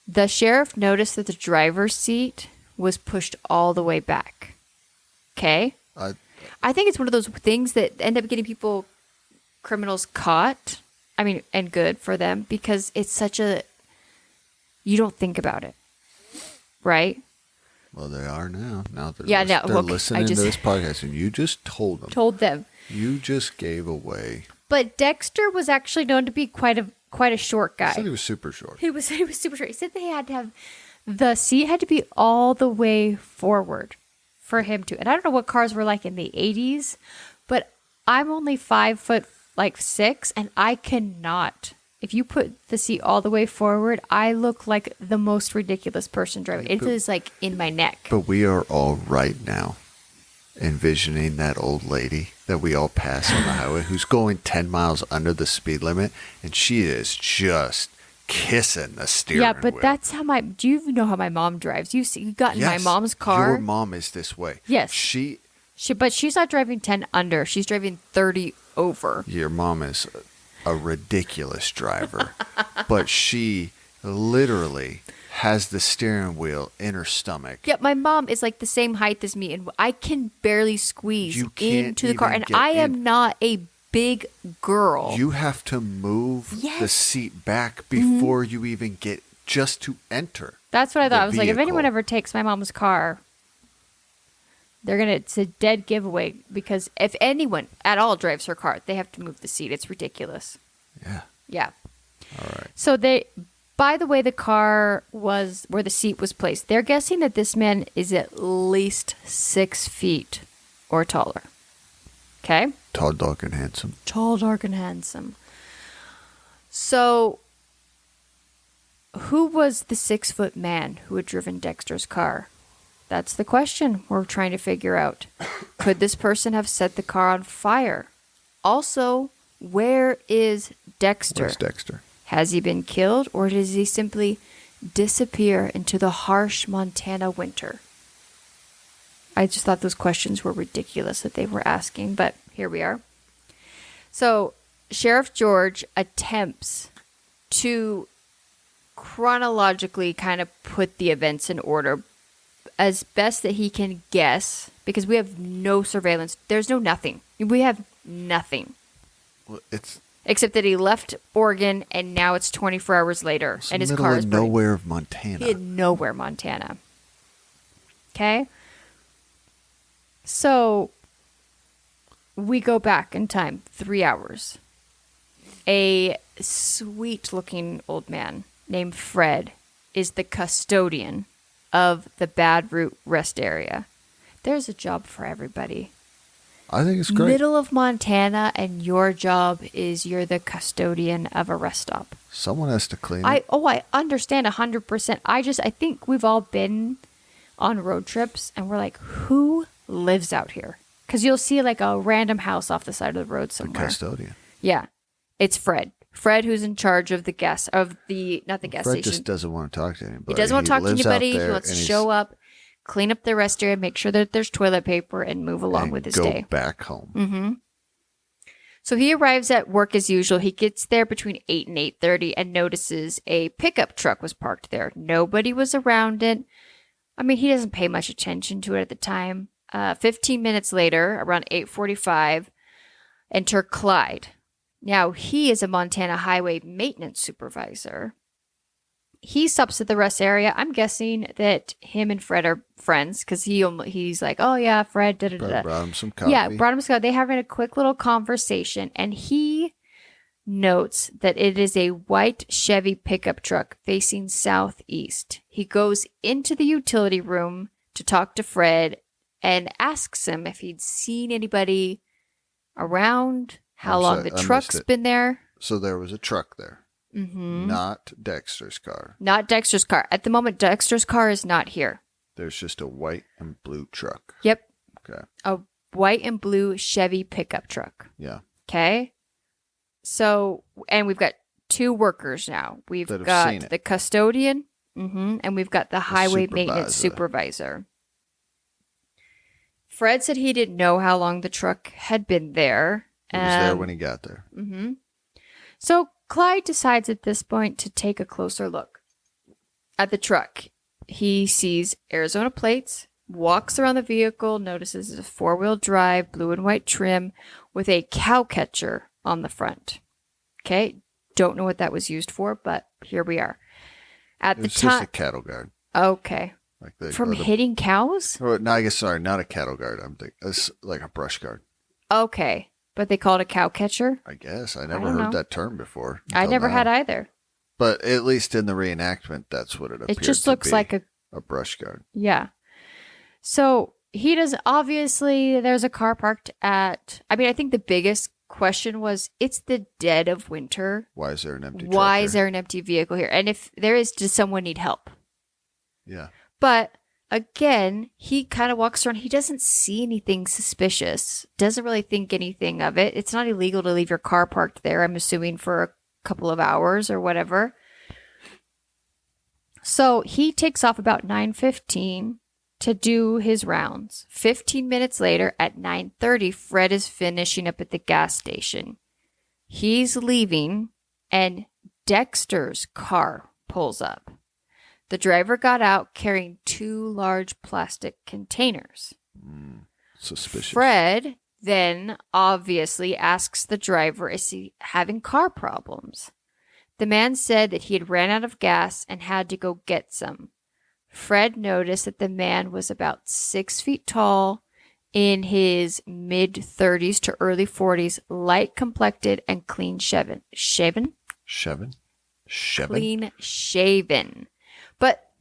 The sheriff noticed that the driver's seat was pushed all the way back. Okay? I think it's one of those things that end up getting criminals caught. I mean, and good for them, because it's you don't think about it. Right? Well, they are now. Now they're, Yeah, no, they're okay, listening to this podcast, and you just told them. Told them. You just gave away. But Dexter was actually known to be quite a short guy. He said he was super short. He was super short. He said they had to have the seat had to be all the way forward for him to. And I don't know what cars were like in the 80s, but I'm only 5'6", and I cannot. If you put the seat all the way forward, I look like the most ridiculous person driving. It is like in my neck. But we are all right now envisioning that old lady that we all pass on the highway who's going 10 miles under the speed limit, and she is just kissing the steering wheel. Yeah, but that's how do you know how my mom drives? You got in my mom's car. Your mom is this way. Yes. But she's not driving 10 under. She's driving 30 over. Your mom is a ridiculous driver, but she literally has the steering wheel in her stomach. Yeah, my mom is like the same height as me, and I can barely squeeze into the car, and I am not a big girl. You have to move the seat back before you even get just to enter. That's what I thought. I was like, if anyone ever takes my mom's car, it's a dead giveaway, because if anyone at all drives her car, they have to move the seat. It's ridiculous. Yeah. Yeah. All right. So by the way the car was, where the seat was placed, they're guessing that this man is at least 6 feet or taller. Okay? Tall, dark, and handsome. Tall, dark, and handsome. So, who was the 6-foot man who had driven Dexter's car? That's the question we're trying to figure out. Could this person have set the car on fire? Also, where is Dexter? Where's Dexter? Has he been killed, or does he simply disappear into the harsh Montana winter? I just thought those questions were ridiculous that they were asking, but here we are. So, Sheriff George attempts to chronologically kind of put the events in order as best that he can guess, because we have no surveillance. There's nothing. We have nothing. Well, except that he left Oregon, and now it's 24 hours later, and his car is burning. Nowhere of Montana. In nowhere, Montana. Okay? So, we go back in time 3 hours. A sweet-looking old man named Fred is the custodian of the Bad Root Rest Area. There's a job for everybody. I think it's great. Middle of Montana, and your job is you're the custodian of a rest stop. Someone has to clean it. I understand 100%. I think we've all been on road trips, and we're like, who lives out here? Because you'll see like a random house off the side of the road somewhere. The custodian. Yeah. It's Fred. Fred, who's in charge of not the gas Fred station. just doesn't want to talk to anybody. He doesn't want to talk to anybody. He wants to show up, clean up the rest area, make sure that there's toilet paper, and move along with his day. Go back home. Mm-hmm. So he arrives at work as usual. He gets there between 8 and 8:30 and notices a pickup truck was parked there. Nobody was around it. I mean, he doesn't pay much attention to it at the time. 15 minutes later, around 8:45, enter Clyde. Now, he is a Montana highway maintenance supervisor. He stops at the rest area. I'm guessing that him and Fred are friends, because he's like, oh yeah, Fred, da-da-da-da. Brought him some coffee. Yeah, brought him some coffee. They're having a quick little conversation, and he notes that it is a white Chevy pickup truck facing southeast. He goes into the utility room to talk to Fred and asks him if he'd seen anybody around, how long the truck's been there. So there was a truck there. Mm-hmm. Not Dexter's car. Not Dexter's car. At the moment, Dexter's car is not here. There's just a white and blue truck. Yep. Okay. A white and blue Chevy pickup truck. Yeah. Okay. So, and we've got 2 workers now. We've got the custodian, and we've got the highway maintenance supervisor. Fred said he didn't know how long the truck had been there. He was there when he got there. Mm-hmm. So Clyde decides at this point to take a closer look at the truck. He sees Arizona plates, walks around the vehicle, notices it's a 4-wheel drive, blue and white trim, with a cow catcher on the front. Okay, don't know what that was used for, but here we are. At the time, just a cattle guard. Okay, Like the From hitting cows? Or, no, I guess sorry, not a cattle guard. I'm thinking it's like a brush guard. Okay. But they call it a cow catcher? I guess I I never don't heard know. that term before. I never had either. But at least in the reenactment, that's what it appeared. It just to looks be, like a brush guard. Yeah. So he does, obviously, there's a car parked at, I mean, I think the biggest question was, it's the dead of winter. Why is there an empty Why truck is there an empty vehicle here? And if there is, does someone need help? Yeah. But again, he kind of walks around. He doesn't see anything suspicious, doesn't really think anything of it. It's not illegal to leave your car parked there, I'm assuming, for a couple of hours or whatever. So he takes off about 9:15 to do his rounds. 15 minutes later at 9:30, Fred is finishing up at the gas station. He's leaving and Dexter's car pulls up. The driver got out carrying 2 large plastic containers. Suspicious. Fred then obviously asks the driver, is he having car problems? The man said that he had ran out of gas and had to go get some. Fred noticed that the man was about 6 feet tall, in his mid-30s to early 40s, light complected and clean shaven. Shaven? Clean shaven. But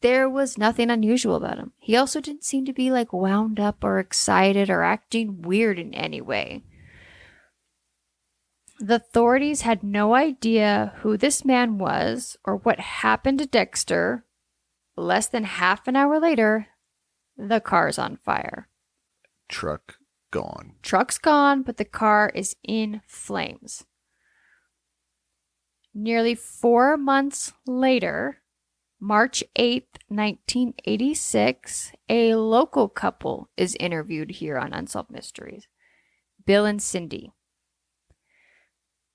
there was nothing unusual about him. He also didn't seem to be like wound up or excited or acting weird in any way. The authorities had no idea who this man was or what happened to Dexter. Less than half an hour later, the car's on fire. Truck gone. Truck's gone, but the car is in flames. Nearly 4 months later, March 8th, 1986, a local couple is interviewed here on Unsolved Mysteries. Bill and Cindy.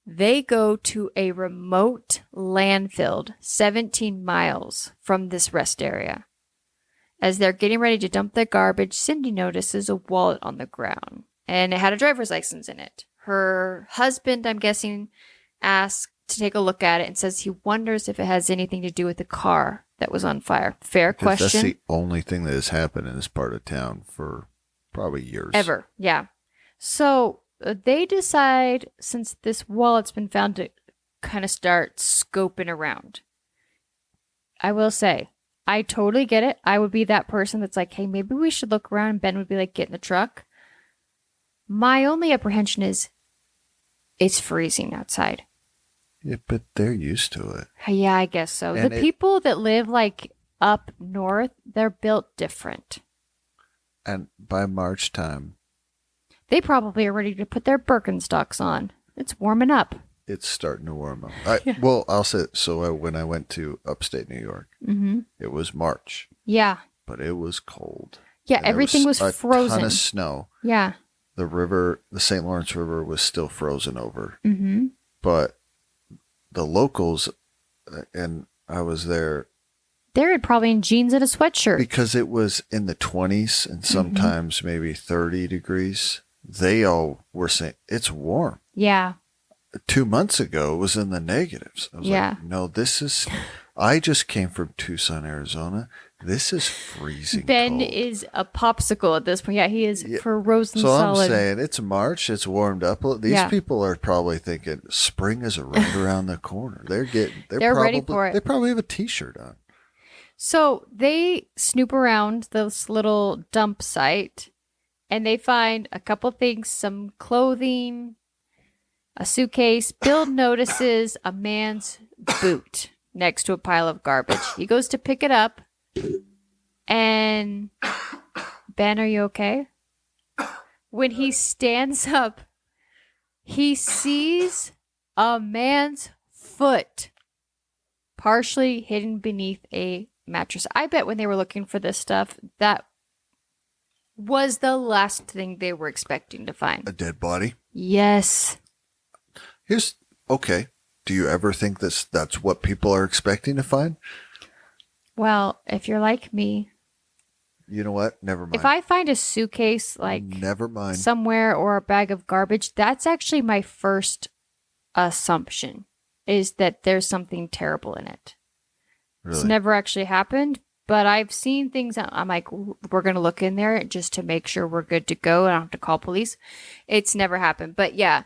They go to a remote landfill 17 miles from this rest area. As they're getting ready to dump their garbage, Cindy notices a wallet on the ground, and it had a driver's license in it. Her husband, I'm guessing, asks to take a look at it and says he wonders if it has anything to do with the car that was on fire. Fair question. That's the only thing that has happened in this part of town for probably years. Ever, yeah. So they decide, since this wallet's been found, to kind of start scoping around. I will say, I totally get it. I would be that person that's like, hey, maybe we should look around. And Ben would be like, get in the truck. My only apprehension is it's freezing outside. Yeah, but they're used to it. Yeah, I guess so. And the people that live like up north, they're built different. And by March time, they probably are ready to put their Birkenstocks on. It's warming up. It's starting to warm up. Well, I'll say, so when I went to upstate New York, it was March. Yeah. But it was cold. Yeah, and everything was frozen. A ton of snow. Yeah. The river, the St. Lawrence River, was still frozen over. Mm-hmm. But the locals, and I was there. They're probably in jeans and a sweatshirt. Because it was in the 20s and sometimes maybe 30 degrees. They all were saying, it's warm. Yeah. 2 months ago, it was in the negatives. I was like, no, I just came from Tucson, Arizona. This is freezing Ben cold. is a popsicle at this point. Yeah, he is frozen so solid. I'm saying, it's March, it's warmed up. These people are probably thinking spring is right around the corner. They're probably ready for it. They probably have a t-shirt on. So they snoop around this little dump site and they find a couple things, some clothing, a suitcase. Bill notices a man's boot next to a pile of garbage. He goes to pick it up, and Ben, are you okay? When he stands up, he sees a man's foot partially hidden beneath a mattress. I bet when they were looking for this stuff, that was the last thing they were expecting to find. A dead body? Yes. Okay. Do you ever think that's what people are expecting to find? Well, if you're like me. You know what? Never mind. If I find a suitcase never mind somewhere or a bag of garbage, that's actually my first assumption, is that there's something terrible in it. Really? It's never actually happened, But I've seen things. I'm like, we're going to look in there just to make sure we're good to go. I don't have to call police. It's never happened. But yeah,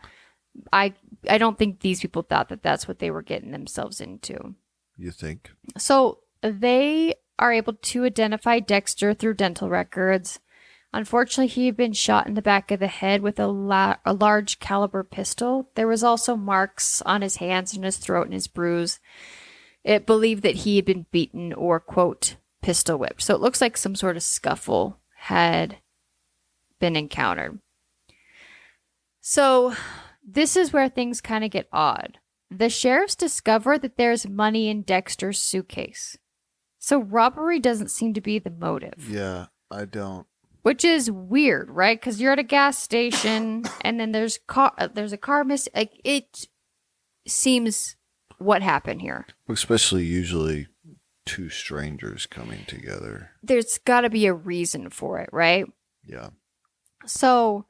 I don't think these people thought that that's what they were getting themselves into. You think? So they are able to identify Dexter through dental records. Unfortunately, he had been shot in the back of the head with a large caliber pistol. There was also marks on his hands and his throat and his bruise. It believed that he had been beaten or, quote, pistol whipped. So it looks like some sort of scuffle had been encountered. So this is where things kind of get odd. The sheriffs discover that there's money in Dexter's suitcase. So robbery doesn't seem to be the motive. Yeah, I don't. Which is weird, right? Because you're at a gas station and then there's a car missing. Like, it seems what happened here. Especially usually two strangers coming together. There's got to be a reason for it, right? Yeah. So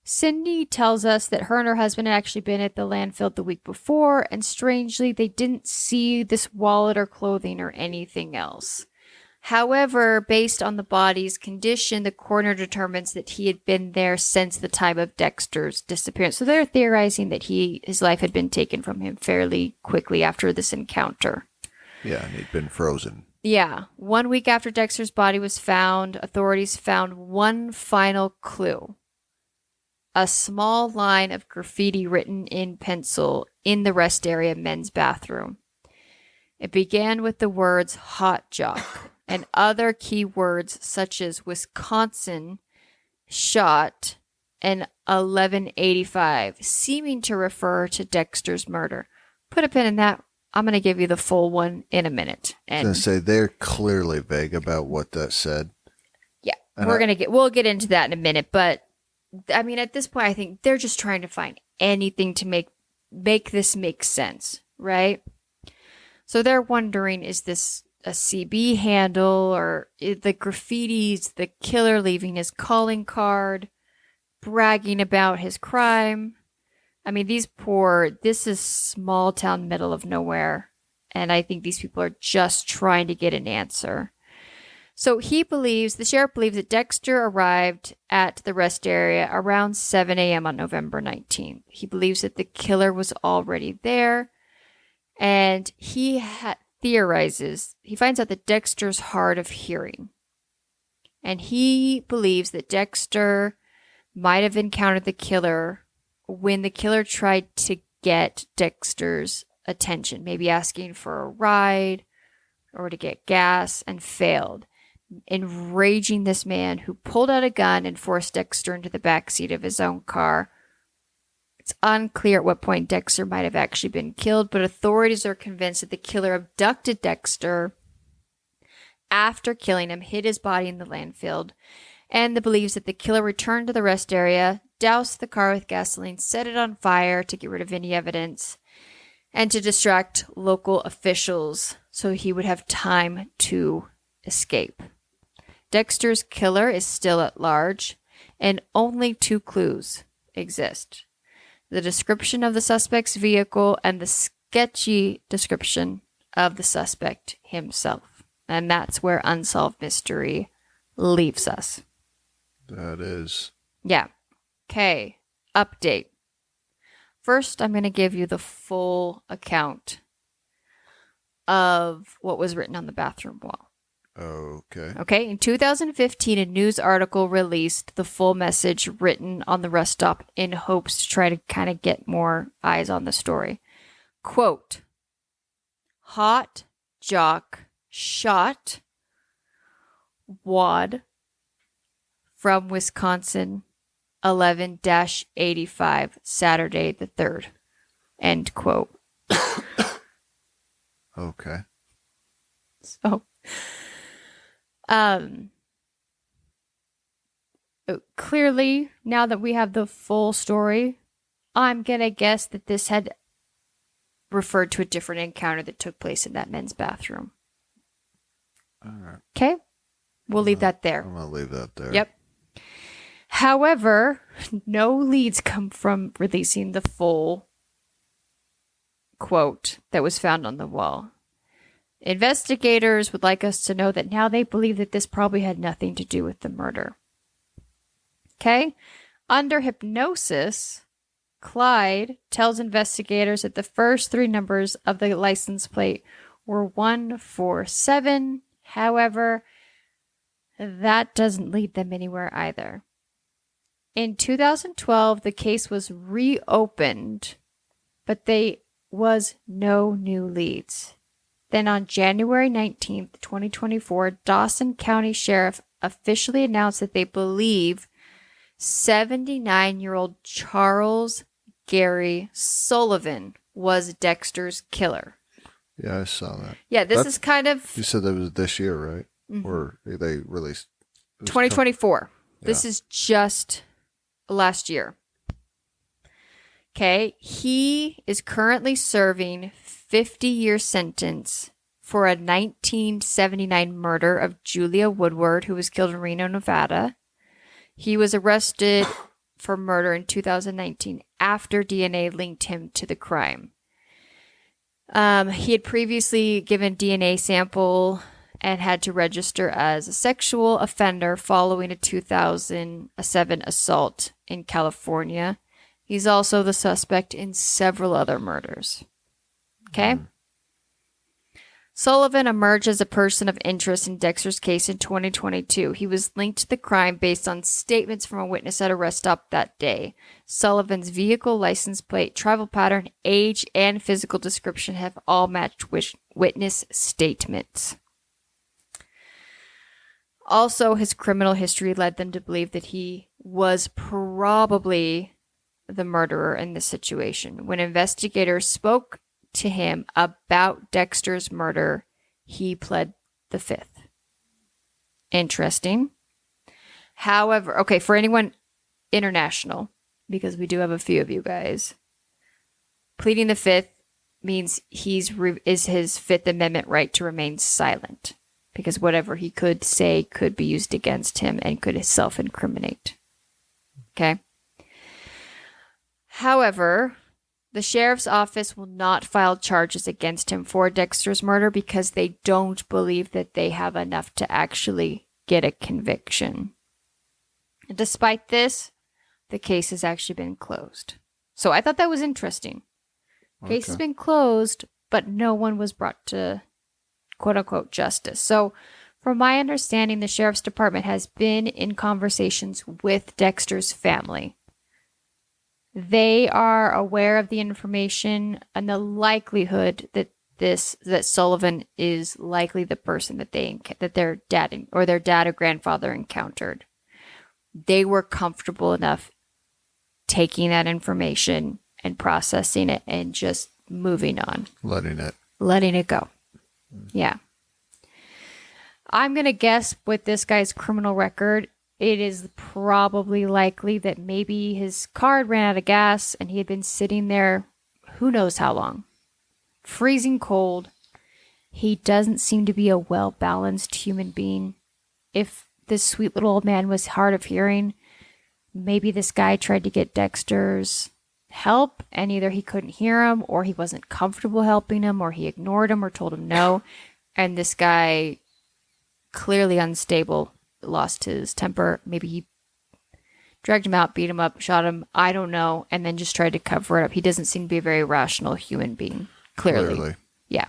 Cindy tells us that her and her husband had actually been at the landfill the week before, and strangely, they didn't see this wallet or clothing or anything else. However, based on the body's condition, the coroner determines that he had been there since the time of Dexter's disappearance. So they're theorizing that his life had been taken from him fairly quickly after this encounter. Yeah, and he'd been frozen. Yeah. 1 week after Dexter's body was found, authorities found one final clue. A small line of graffiti written in pencil in the rest area men's bathroom. It began with the words hot jock and other key words such as Wisconsin, shot, and 1185, seeming to refer to Dexter's murder. Put a pin in that. I'm going to give you the full one in a minute. And I was going to say, they're clearly vague about what that said. Yeah, we'll get into that in a minute. But, I mean, at this point, I think they're just trying to find anything to make this make sense, right? So they're wondering, is this a CB handle, or the graffiti's the killer leaving his calling card, bragging about his crime? I mean, this is small town, middle of nowhere. And I think these people are just trying to get an answer. So the sheriff believes that Dexter arrived at the rest area around 7 a.m. on November 19th. He believes that the killer was already there. And he finds out that Dexter's hard of hearing. And he believes that Dexter might have encountered the killer when the killer tried to get Dexter's attention, maybe asking for a ride or to get gas, and failed, enraging this man who pulled out a gun and forced Dexter into the backseat of his own car. It's unclear at what point Dexter might have actually been killed, but authorities are convinced that the killer abducted Dexter after killing him, hid his body in the landfill, and believes that the killer returned to the rest area, doused the car with gasoline, set it on fire to get rid of any evidence, and to distract local officials so he would have time to escape. Dexter's killer is still at large, and only 2 clues exist: the description of the suspect's vehicle and the sketchy description of the suspect himself. And that's where Unsolved Mystery leaves us. That is. Yeah. Okay. Update. First, I'm going to give you the full account of what was written on the bathroom wall. Okay. Okay. In 2015, a news article released the full message written on the rest stop in hopes to try to kind of get more eyes on the story. Quote, hot jock shot wad from Wisconsin 11-85 Saturday the 3rd. End quote. Okay. So, clearly, now that we have the full story, I'm going to guess that this had referred to a different encounter that took place in that men's bathroom. All right. Okay? We'll leave that there. I'm going to leave that there. Yep. However, no leads come from releasing the full quote that was found on the wall. Investigators would like us to know that now they believe that this probably had nothing to do with the murder. Okay? Under hypnosis, Clyde tells investigators that the first 3 numbers of the license plate were 147. However, that doesn't lead them anywhere either. In 2012, the case was reopened, but there was no new leads. Then on January 19th, 2024, Dawson County Sheriff officially announced that they believe 79-year-old Charles Gary Sullivan was Dexter's killer. Yeah, I saw that. Yeah, this is kind of... You said that was this year, right? Mm-hmm. Or they released... 2024. Yeah. This is just last year. Okay, he is currently serving 50-year sentence for a 1979 murder of Julia Woodward, who was killed in Reno, Nevada. He was arrested for murder in 2019 after DNA linked him to the crime. He had previously given DNA sample and had to register as a sexual offender following a 2007 assault in California. He's also the suspect in several other murders. Okay? Sullivan emerged as a person of interest in Dexter's case in 2022. He was linked to the crime based on statements from a witness at a rest stop that day. Sullivan's vehicle license plate, travel pattern, age, and physical description have all matched witness statements. Also, his criminal history led them to believe that he was probably the murderer in this situation. When investigators spoke to him about Dexter's murder, he pled the fifth. Interesting. However, okay, for anyone international, because we do have a few of you guys, pleading the fifth means is his Fifth Amendment right to remain silent, because whatever he could say could be used against him and could self-incriminate. Okay? However, the sheriff's office will not file charges against him for Dexter's murder because they don't believe that they have enough to actually get a conviction. Despite this, the case has actually been closed. So I thought that was interesting. Okay. Case has been closed, but no one was brought to quote-unquote justice. So from my understanding, the sheriff's department has been in conversations with Dexter's family. They are aware of the information and the likelihood that Sullivan is likely the person that their dad or grandfather encountered. They were comfortable enough taking that information and processing it and just moving on. Letting it go. Yeah. I'm going to guess with this guy's criminal record, it is probably likely that maybe his car ran out of gas and he had been sitting there who knows how long. Freezing cold. He doesn't seem to be a well-balanced human being. If this sweet little old man was hard of hearing, maybe this guy tried to get Dexter's help and either he couldn't hear him or he wasn't comfortable helping him or he ignored him or told him no. And this guy, clearly unstable, lost his temper. Maybe he dragged him out, beat him up, shot him. I don't know. And then just tried to cover it up. He doesn't seem to be a very rational human being. Clearly. Yeah.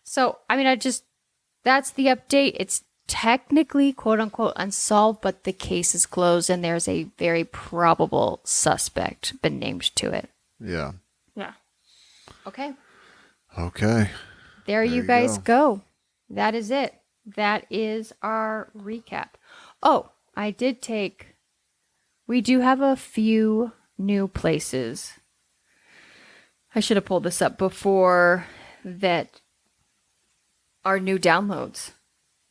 So, I mean, that's the update. It's technically, quote unquote, unsolved, but the case is closed and there's a very probable suspect been named to it. Yeah. Yeah. Okay. There you guys go. That is it. That is our recap. Oh, we do have a few new places. I should have pulled this up before that. Our new downloads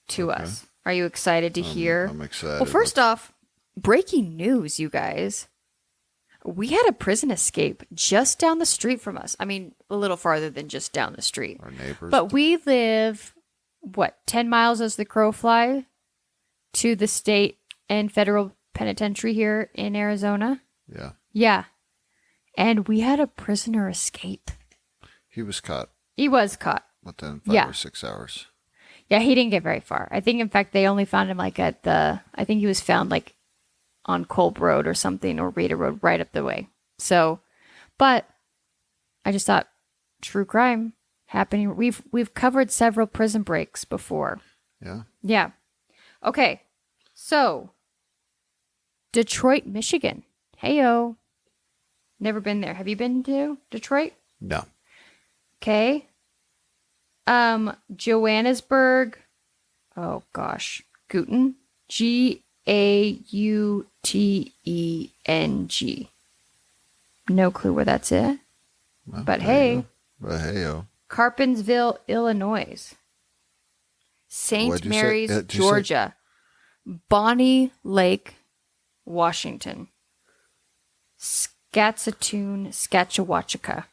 to us. Are you excited to hear? I'm excited. Well, first off, breaking news, you guys. We had a prison escape just down the street from us. I mean, a little farther than just down the street. Our neighbors. But we live, 10 miles as the crow fly to the state and federal penitentiary here in Arizona? Yeah. Yeah. And we had a prisoner escape. He was caught. He was caught. within 5 Yeah. or 6 hours. Yeah, he didn't get very far. I think, in fact, they only found him like I think he was found like on Kolb Road or something, or Rita Road, right up the way. So, but I just thought, true crime happening. We've covered several prison breaks before. Yeah. Yeah. Okay. So, Detroit, Michigan. Heyo. Never been there. Have you been to Detroit? No. Okay. Johannesburg. Oh gosh. Guten. Gauteng. No clue where that's at. Well, But there you hey. go. But hey-o. Carpentersville, Illinois. St. What'd you say? Mary's, Did you say- Georgia. Bonnie Lake, Washington. Saskatoon, Saskatchewan.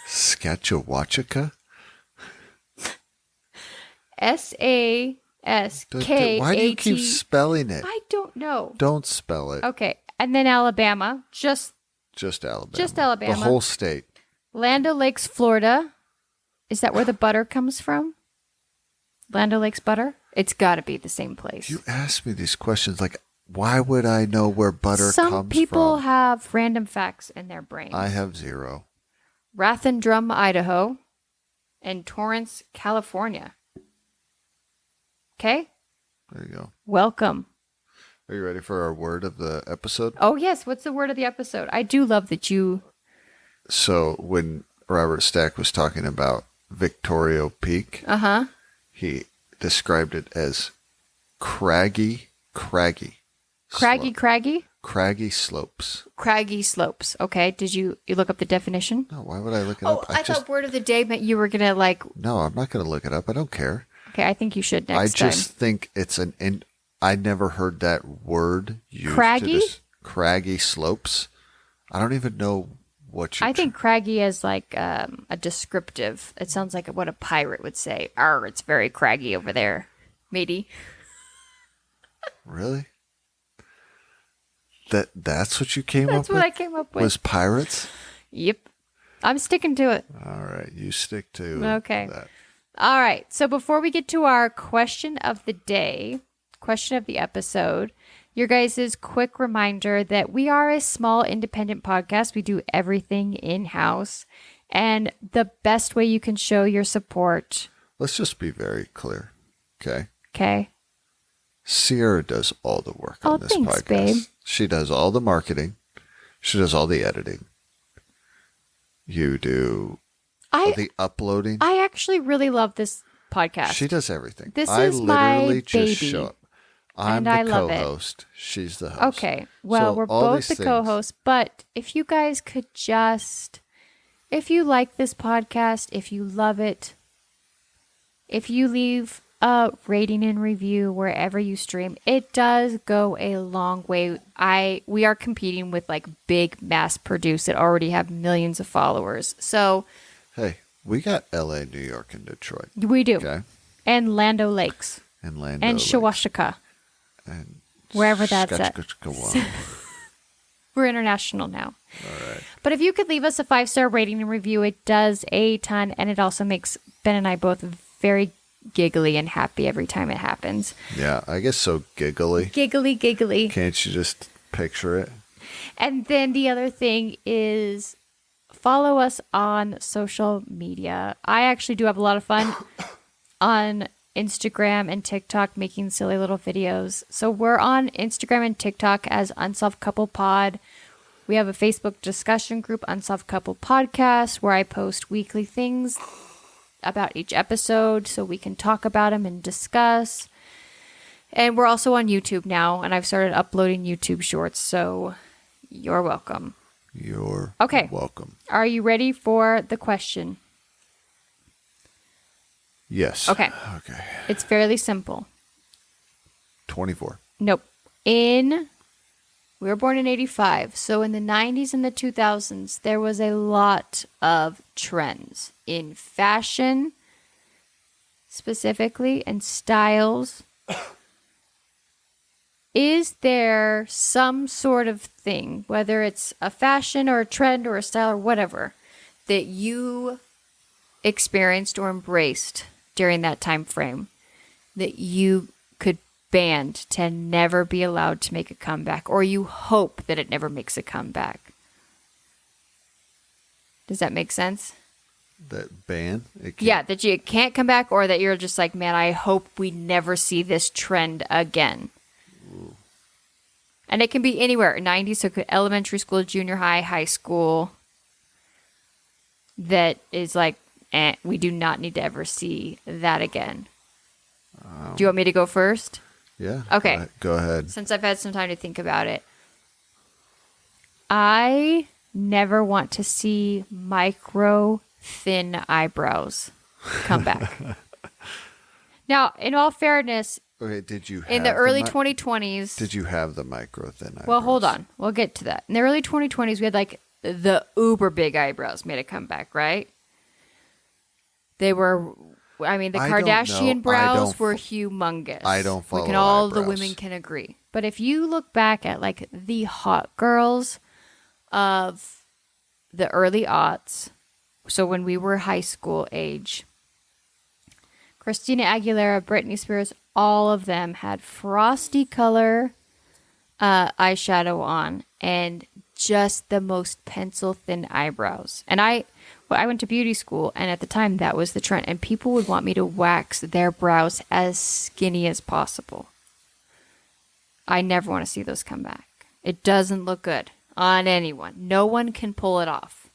Sketchawatchika? Saskatch. Why do you keep spelling it? I don't know. Don't spell it. Okay. And then Alabama. Just Alabama. Just Alabama. The whole state. Land O'Lakes, Florida. Is that where the butter comes from? Land O'Lakes butter? It's got to be the same place. You ask me these questions like, why would I know where butter comes from? Some people have random facts in their brain. I have 0. Rathendrum, Idaho, and Torrance, California. Okay? There you go. Welcome. Are you ready for our word of the episode? Oh, yes. What's the word of the episode? I do love that you... So when Robert Stack was talking about Victorio Peak, he described it as craggy Craggy? Craggy slopes. Craggy slopes. Okay. Did you look up the definition? No, why would I look it Oh, up? I thought word of the day meant you were going to like... No, I'm not going to look it up. I don't care. Okay, I think you should next I just think it's I never heard that word used. Craggy? Craggy slopes. I don't even know what you... I think craggy is like a descriptive. It sounds like what a pirate would say. Arr, it's very craggy over there, matey. Really? That's what you came up with? That's what I came up with. Was pirates? Yep. I'm sticking to it. All right, you stick to that. All right. So before we get to our question of the day, question of the episode, your guys' quick reminder that we are a small independent podcast. We do everything in-house. And the best way you can show your support. Let's just be very clear. Okay? Okay. Sierra does all the work on this thanks, podcast. babe. She does all the marketing. She does all the editing. You do all the uploading. I actually really love this podcast. She does everything. This I is my literally just baby, show up. I'm and I the love it. co-host. She's the host. Okay. Well, So we're all both these the things- co-hosts, but if you guys could just, if you like this podcast, if you love it, if you leave a rating and review wherever you stream, it does go a long way. We are competing with like big mass produced that already have millions of followers. So Hey, we got LA, New York, and Detroit. we do. Okay. And Land O'Lakes. And Lando. And Lakes. Shawashika. And Wherever that's at. Saskatchewan. We're international now. All right. But if you could leave us a 5-star rating and review, it does a ton. And it also makes Ben and I both very giggly and happy every time it happens. Yeah, I guess so. Giggly. Giggly. Can't you just picture it? And then the other thing is follow us on social media. I actually do have a lot of fun on Instagram and TikTok making silly little videos. So we're on Instagram and TikTok as Unsolved Couple Pod. We have a Facebook discussion group, Unsolved Couple Podcast, where I post weekly things about each episode so we can talk about them and discuss. And we're also on YouTube now, and I've started uploading YouTube shorts, so you're welcome. You're welcome. Are you ready for the question? Yes. Okay. Okay. It's fairly simple. 24. Nope. We were born in 85, so in the 90s and the 2000s, there was a lot of trends in fashion, specifically, and styles. Is there some sort of thing, whether it's a fashion or a trend or a style or whatever, that you experienced or embraced during that time frame that you could banned to never be allowed to make a comeback, or you hope that it never makes a comeback? Does that make sense? That ban? Yeah, that you can't come back, or that you're just like, man, I hope we never see this trend again. Ooh. And it can be anywhere. 90s, so it could elementary school, junior high, high school. That is like, we do not need to ever see that again. Do you want me to go first? Yeah. Okay. Go ahead. Since I've had some time to think about it. I never want to see micro thin eyebrows come back. Now, in all fairness, okay, did you have in the early 2020s... Did you have the micro thin eyebrows? Well, hold on. We'll get to that. In the early 2020s, we had like the uber big eyebrows made a comeback, right? They were... I mean, the Kardashian brows were humongous. I don't follow all eyebrows. The women can agree. But if you look back at like the hot girls of the early aughts, so when we were high school age, Christina Aguilera, Britney Spears, all of them had frosty color eyeshadow on and just the most pencil thin eyebrows. And I went to beauty school, and at the time that was the trend, and people would want me to wax their brows as skinny as possible. I never want to see those come back. It doesn't look good on anyone. No one can pull it off.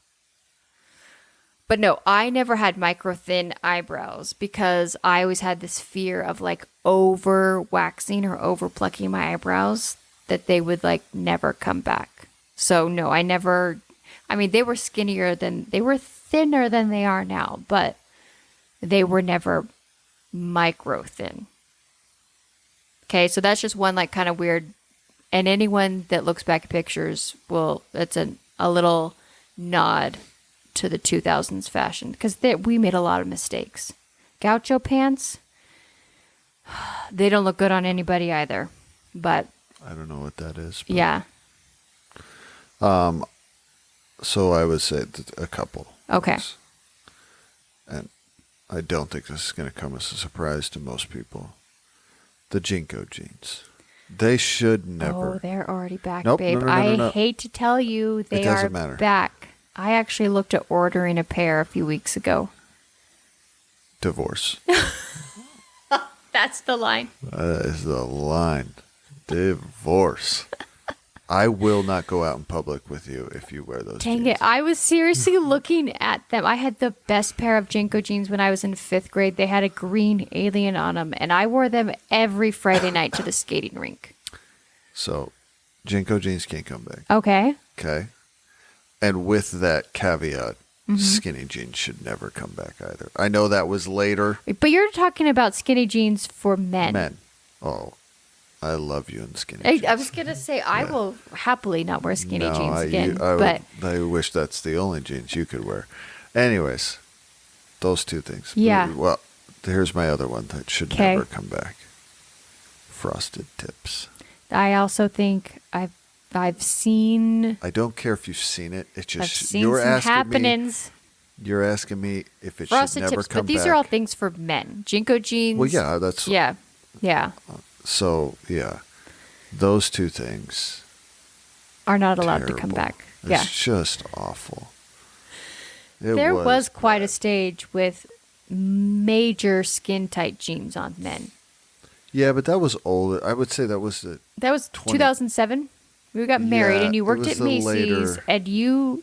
But no, I never had micro thin eyebrows because I always had this fear of like over waxing or over plucking my eyebrows that they would like never come back. So no, I never, I mean, they were thinner than they are now, but they were never micro thin. Okay, so that's just one like kind of weird, and anyone that looks back at pictures that's a little nod to the 2000s fashion, because we made a lot of mistakes. Gaucho pants, they don't look good on anybody either, but I don't know what that is. But, yeah. So I would say a couple. Okay. Things. And I don't think this is going to come as a surprise to most people. The Jinko jeans. They should never. Oh, they're already back, nope, babe. No. I hate to tell you, they are back. I actually looked at ordering a pair a few weeks ago. Divorce. That's the line. That is the line. Divorce. I will not go out in public with you if you wear those Dang jeans. it. I was seriously looking at them. I had the best pair of Jinko jeans when I was in 5th grade. They had a green alien on them, and I wore them every Friday night to the skating rink. So, Jinko jeans can't come back. Okay. Okay. And with that caveat, skinny jeans should never come back either. I know that was later. But you're talking about skinny jeans for men. Men. Oh, I love you in skinny jeans. I was going to say, I will happily not wear skinny jeans again. I wish that's the only jeans you could wear. Anyways, those two things. Yeah. Well, here's my other one that should never come back. Frosted tips. I also think I've seen... I don't care if you've seen it. It's just... I've seen some happenings. You're asking me if it Frosted should never tips, come back. But these are all things for men. Jinko jeans. Well, yeah, that's... Yeah. So, yeah. Those two things... are not allowed to come back. It's just awful. There was quite a stage with major skin-tight jeans on men. Yeah, but that was older. I would say that was the... That was 2007. We got married, and you worked at Macy's, and you,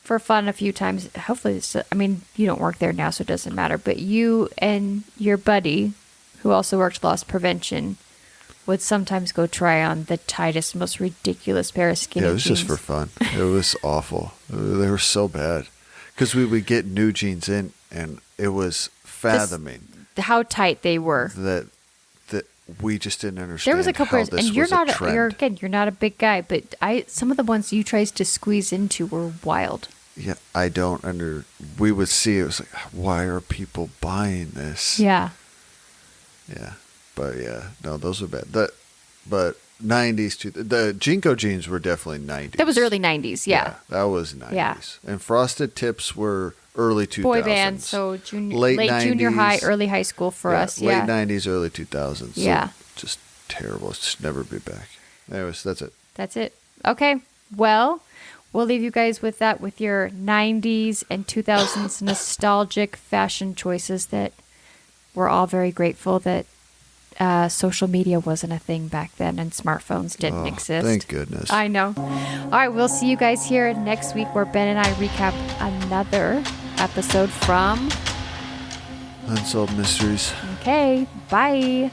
for fun, a few times. Hopefully, you don't work there now, so it doesn't matter. But you and your buddy, who also worked loss prevention, would sometimes go try on the tightest, most ridiculous pair of skinny jeans. Yeah, it was just for fun. It was awful. They were so bad because we would get new jeans in, and it was fathoming how tight they were. That we just didn't understand. There was a couple of, and you're not a big guy, but some of the ones you tried to squeeze into were wild. Yeah, I don't we would see it was like, why are people buying this? Yeah. Yeah. But yeah, no, those are bad. But 90s too. The Jinko jeans were definitely 90s. That was early 90s, yeah. That was 90s. Yeah. And frosted tips were early 2000s. Boy band, so late junior high, early high school for us, yeah. Late 90s, early 2000s. Yeah. So just terrible. It's just never be back. Anyways, that's it. That's it. Okay. Well, we'll leave you guys with that, with your 90s and 2000s nostalgic fashion choices that we're all very grateful that social media wasn't a thing back then and smartphones didn't exist. Thank goodness. I know. All right, we'll see you guys here next week where Ben and I recap another episode from Unsolved Mysteries. Okay, bye.